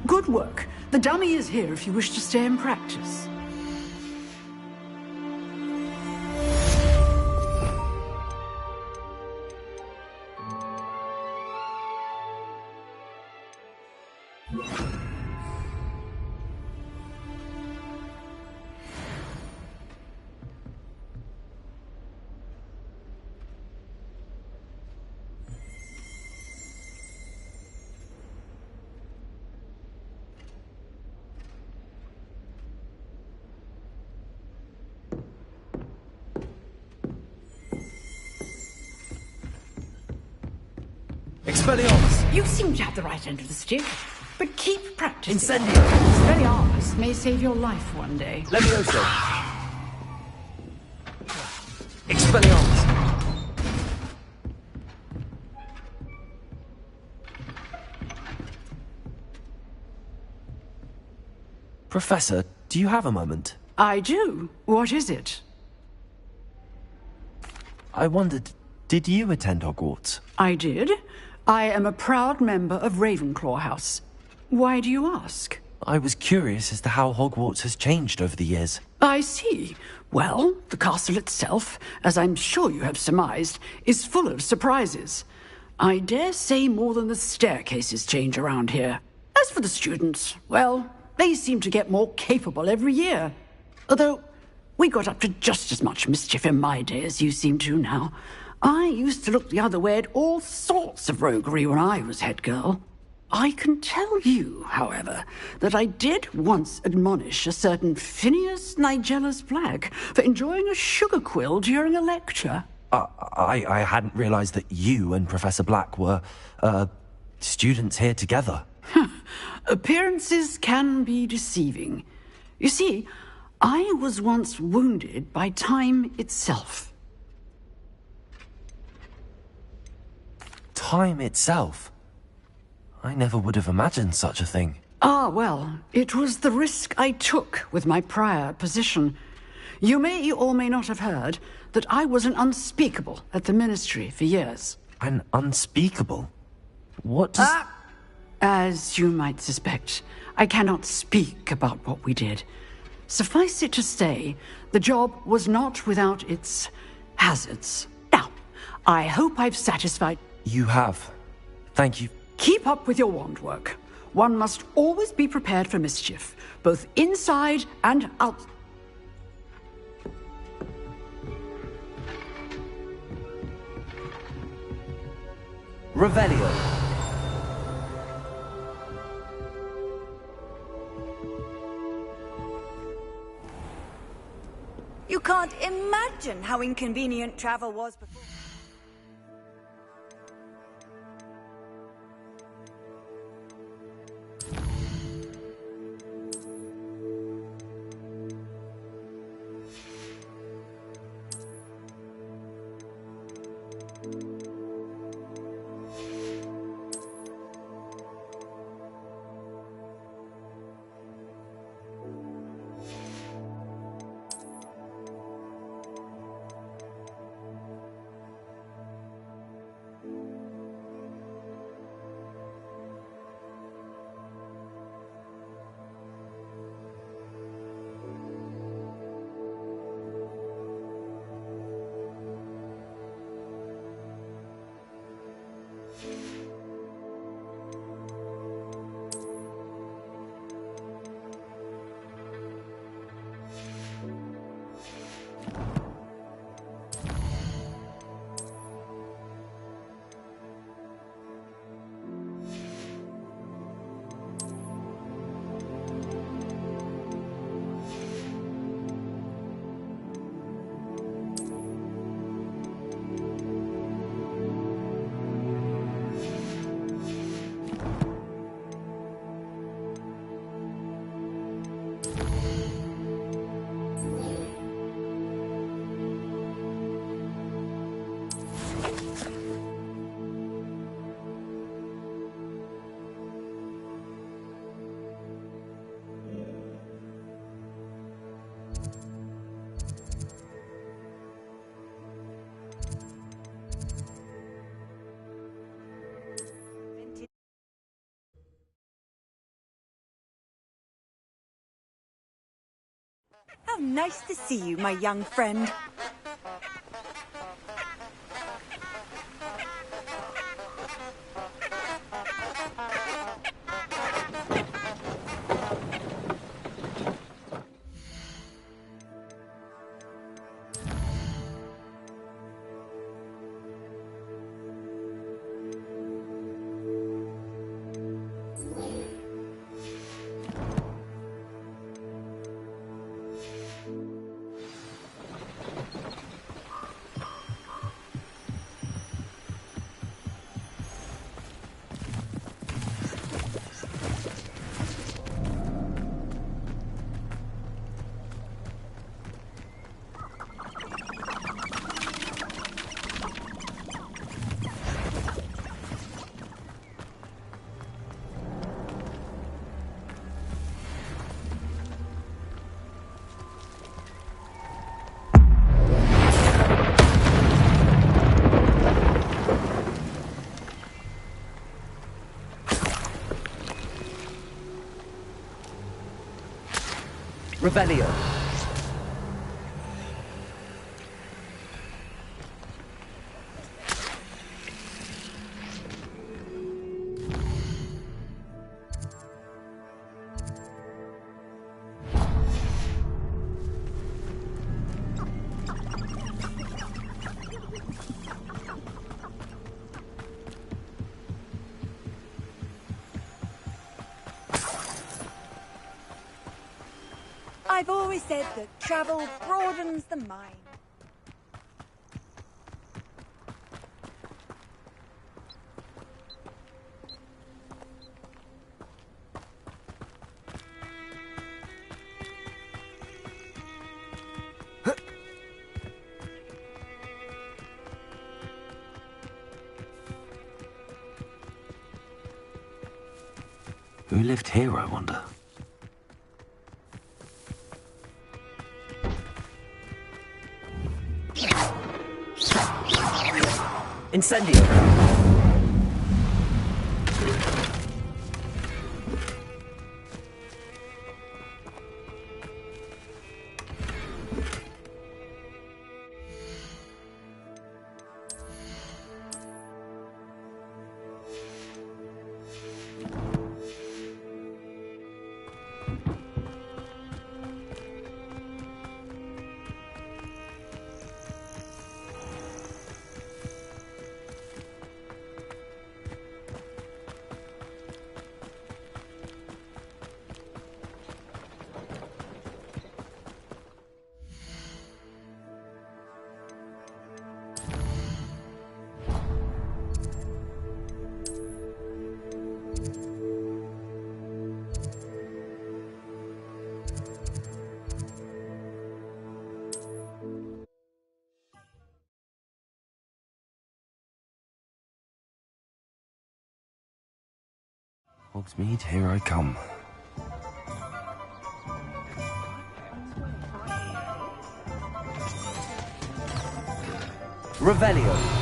Good work. The dummy is here if you wish to stay and practice. Expelliarmus! You seem to have the right end of the stick, but keep practicing. Incendio! Expelliarmus may save your life one day. Levioso! Expelliarmus! Professor, do you have a moment? I do. What is it? I wondered, did you attend Hogwarts? I did. I am a proud member of Ravenclaw House. Why do you ask? I was curious as to how Hogwarts has changed over the years. I see. Well, the castle itself, as I'm sure you have surmised, is full of surprises. I dare say more than the staircases change around here. As for the students, well, they seem to get more capable every year. Although, we got up to just as much mischief in my day as you seem to now. I used to look the other way at all sorts of roguery when I was head girl. I can tell you, however, that I did once admonish a certain Phineas Nigella's Black for enjoying a sugar quill during a lecture. I hadn't realized that you and Professor Black were, students here together. Appearances can be deceiving. You see, I was once wounded by time itself. Time itself? I never would have imagined such a thing. Ah, well, it was the risk I took with my prior position. You may or may not have heard that I was an unspeakable at the Ministry for years. An unspeakable? What does... As you might suspect, I cannot speak about what we did. Suffice it to say, the job was not without its hazards. Now, I hope I've satisfied... You have. Thank you. Keep up with your wand work. One must always be prepared for mischief, both inside and out. Revelio. You can't imagine how inconvenient travel was before. How nice to see you, my young friend. Revelio. I've always said that travel broadens the mind. Who lived here, I wonder? Incendio! Hogsmeade, here I come. Revelio.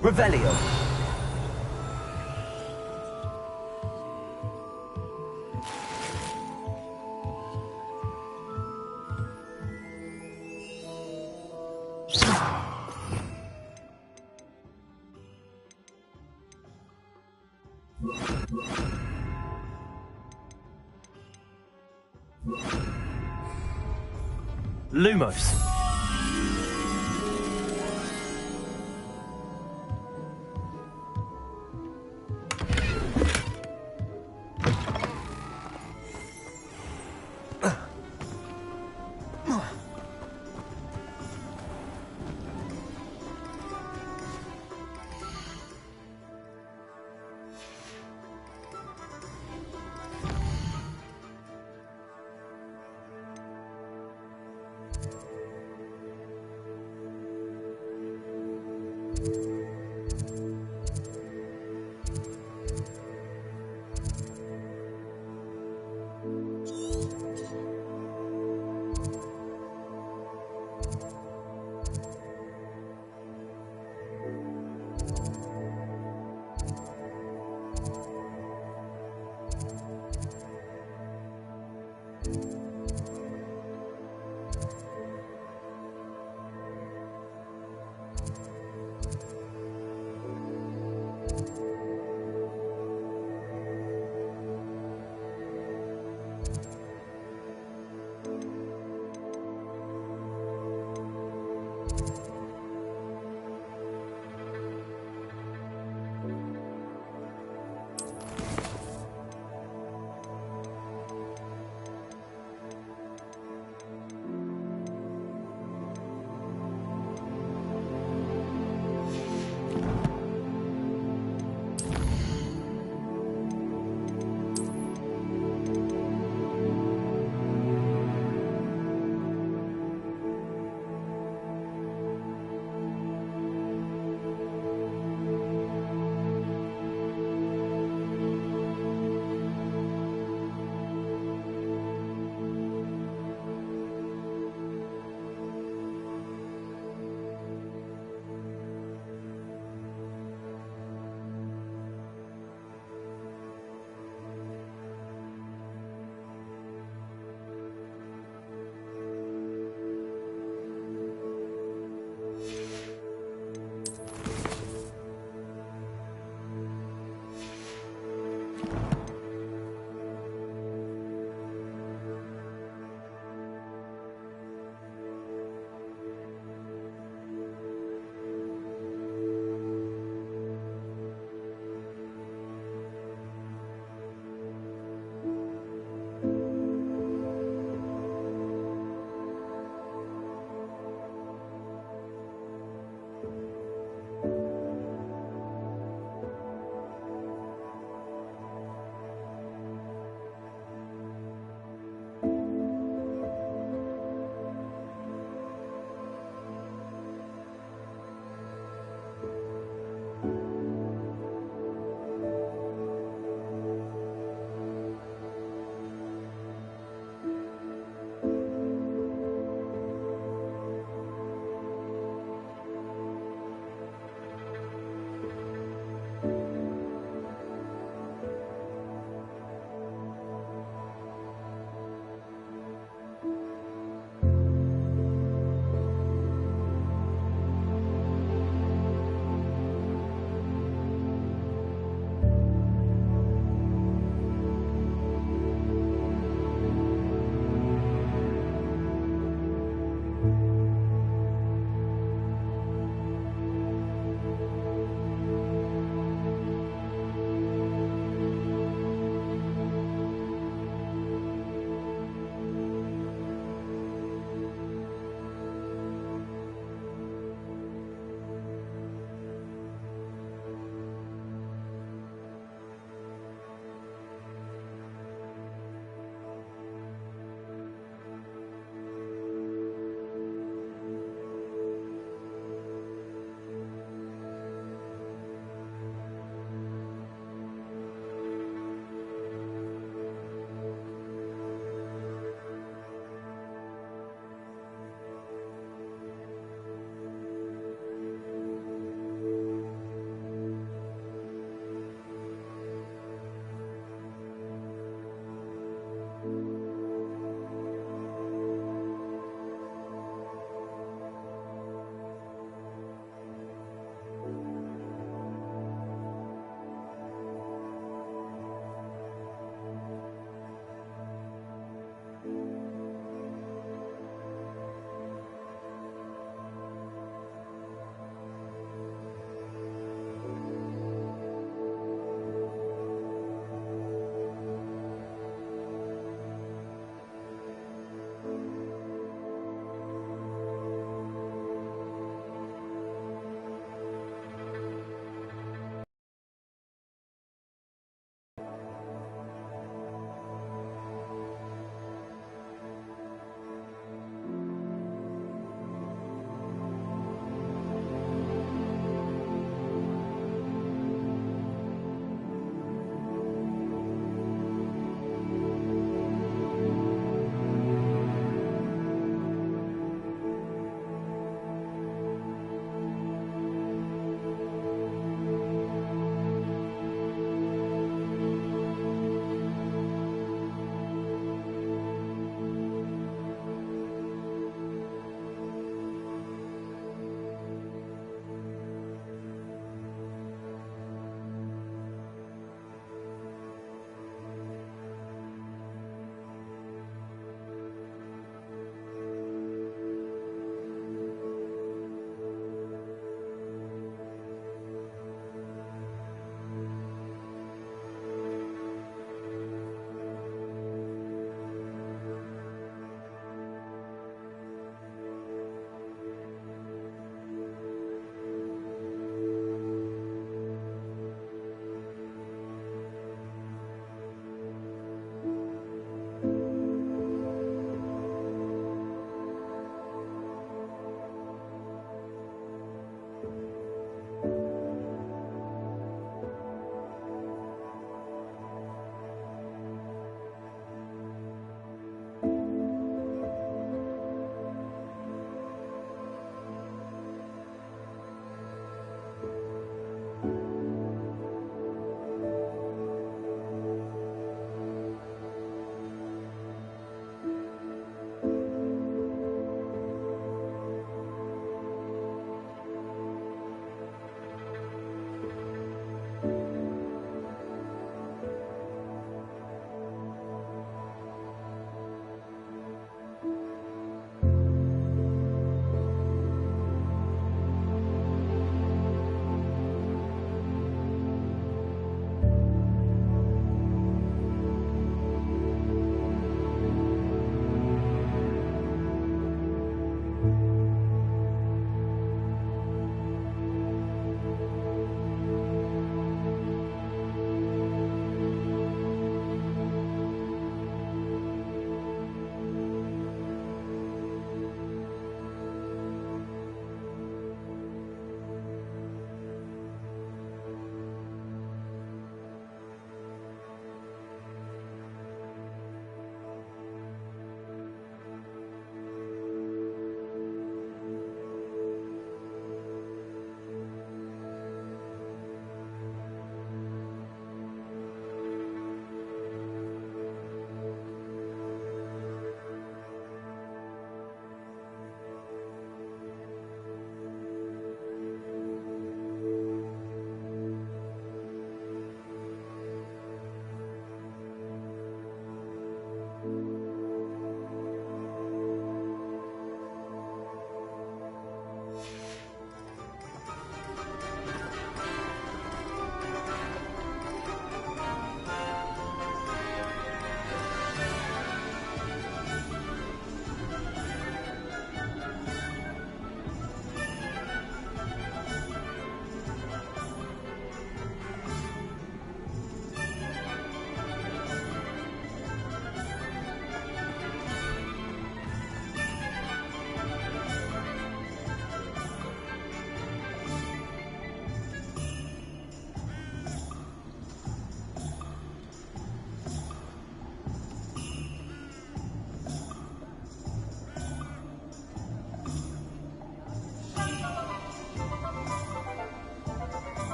Revelio. Lumos.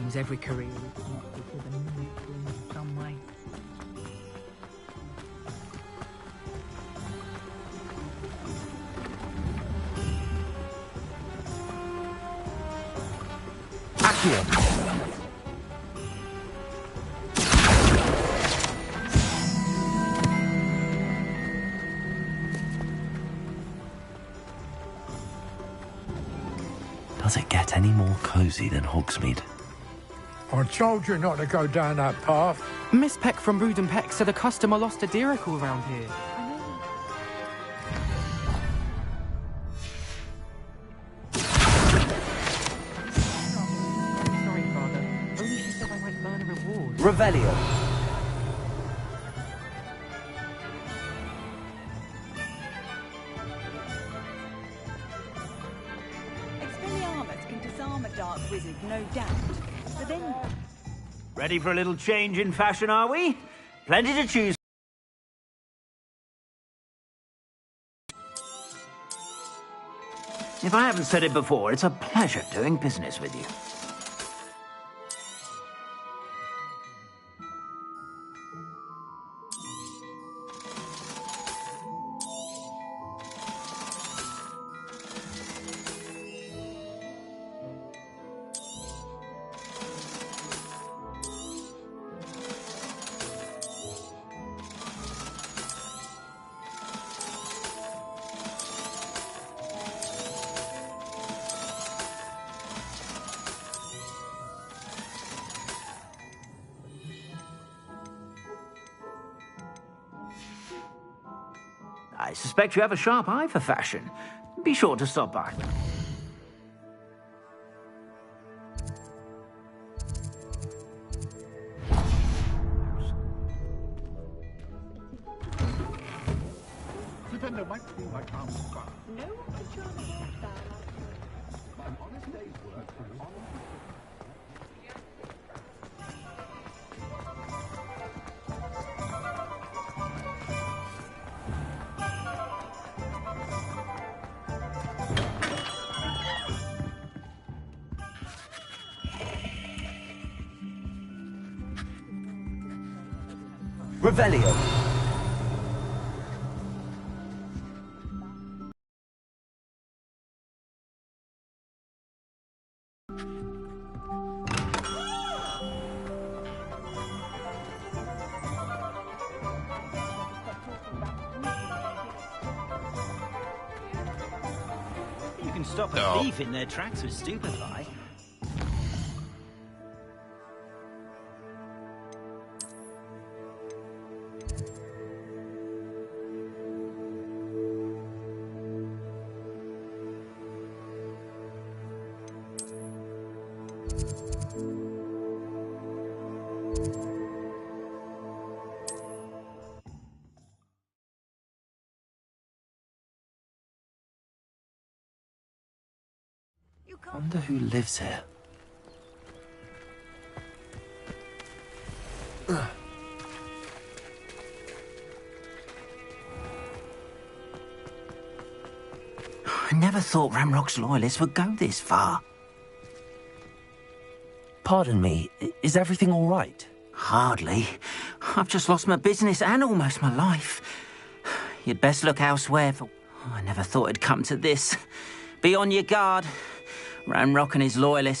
seems every career is connected with a ministry in some way. Does it get any more cozy than Hogsmeade? I told you not to go down that path. Miss Peck from Brood and Peck said a customer lost a diricle around here. Sorry, Father. Only she said I might earn a reward. Revelio. Expelliarmus can disarm a dark wizard, no doubt. But then... Ready for a little change in fashion, are we? Plenty to choose. If I haven't said it before, it's a pleasure doing business with you. I suspect you have a sharp eye for fashion. Be sure to stop by. Flippendo might feel like I'm far. No one could charm a heart bad. An honest day's work for an honest... Revelio. You can stop a thief in their tracks with stupefy. I wonder who lives here. I never thought Ramrock's loyalists would go this far. Pardon me, is everything all right? Hardly. I've just lost my business and almost my life. You'd best look elsewhere for... I never thought it'd come to this. Be on your guard. Ramrock and his loyalists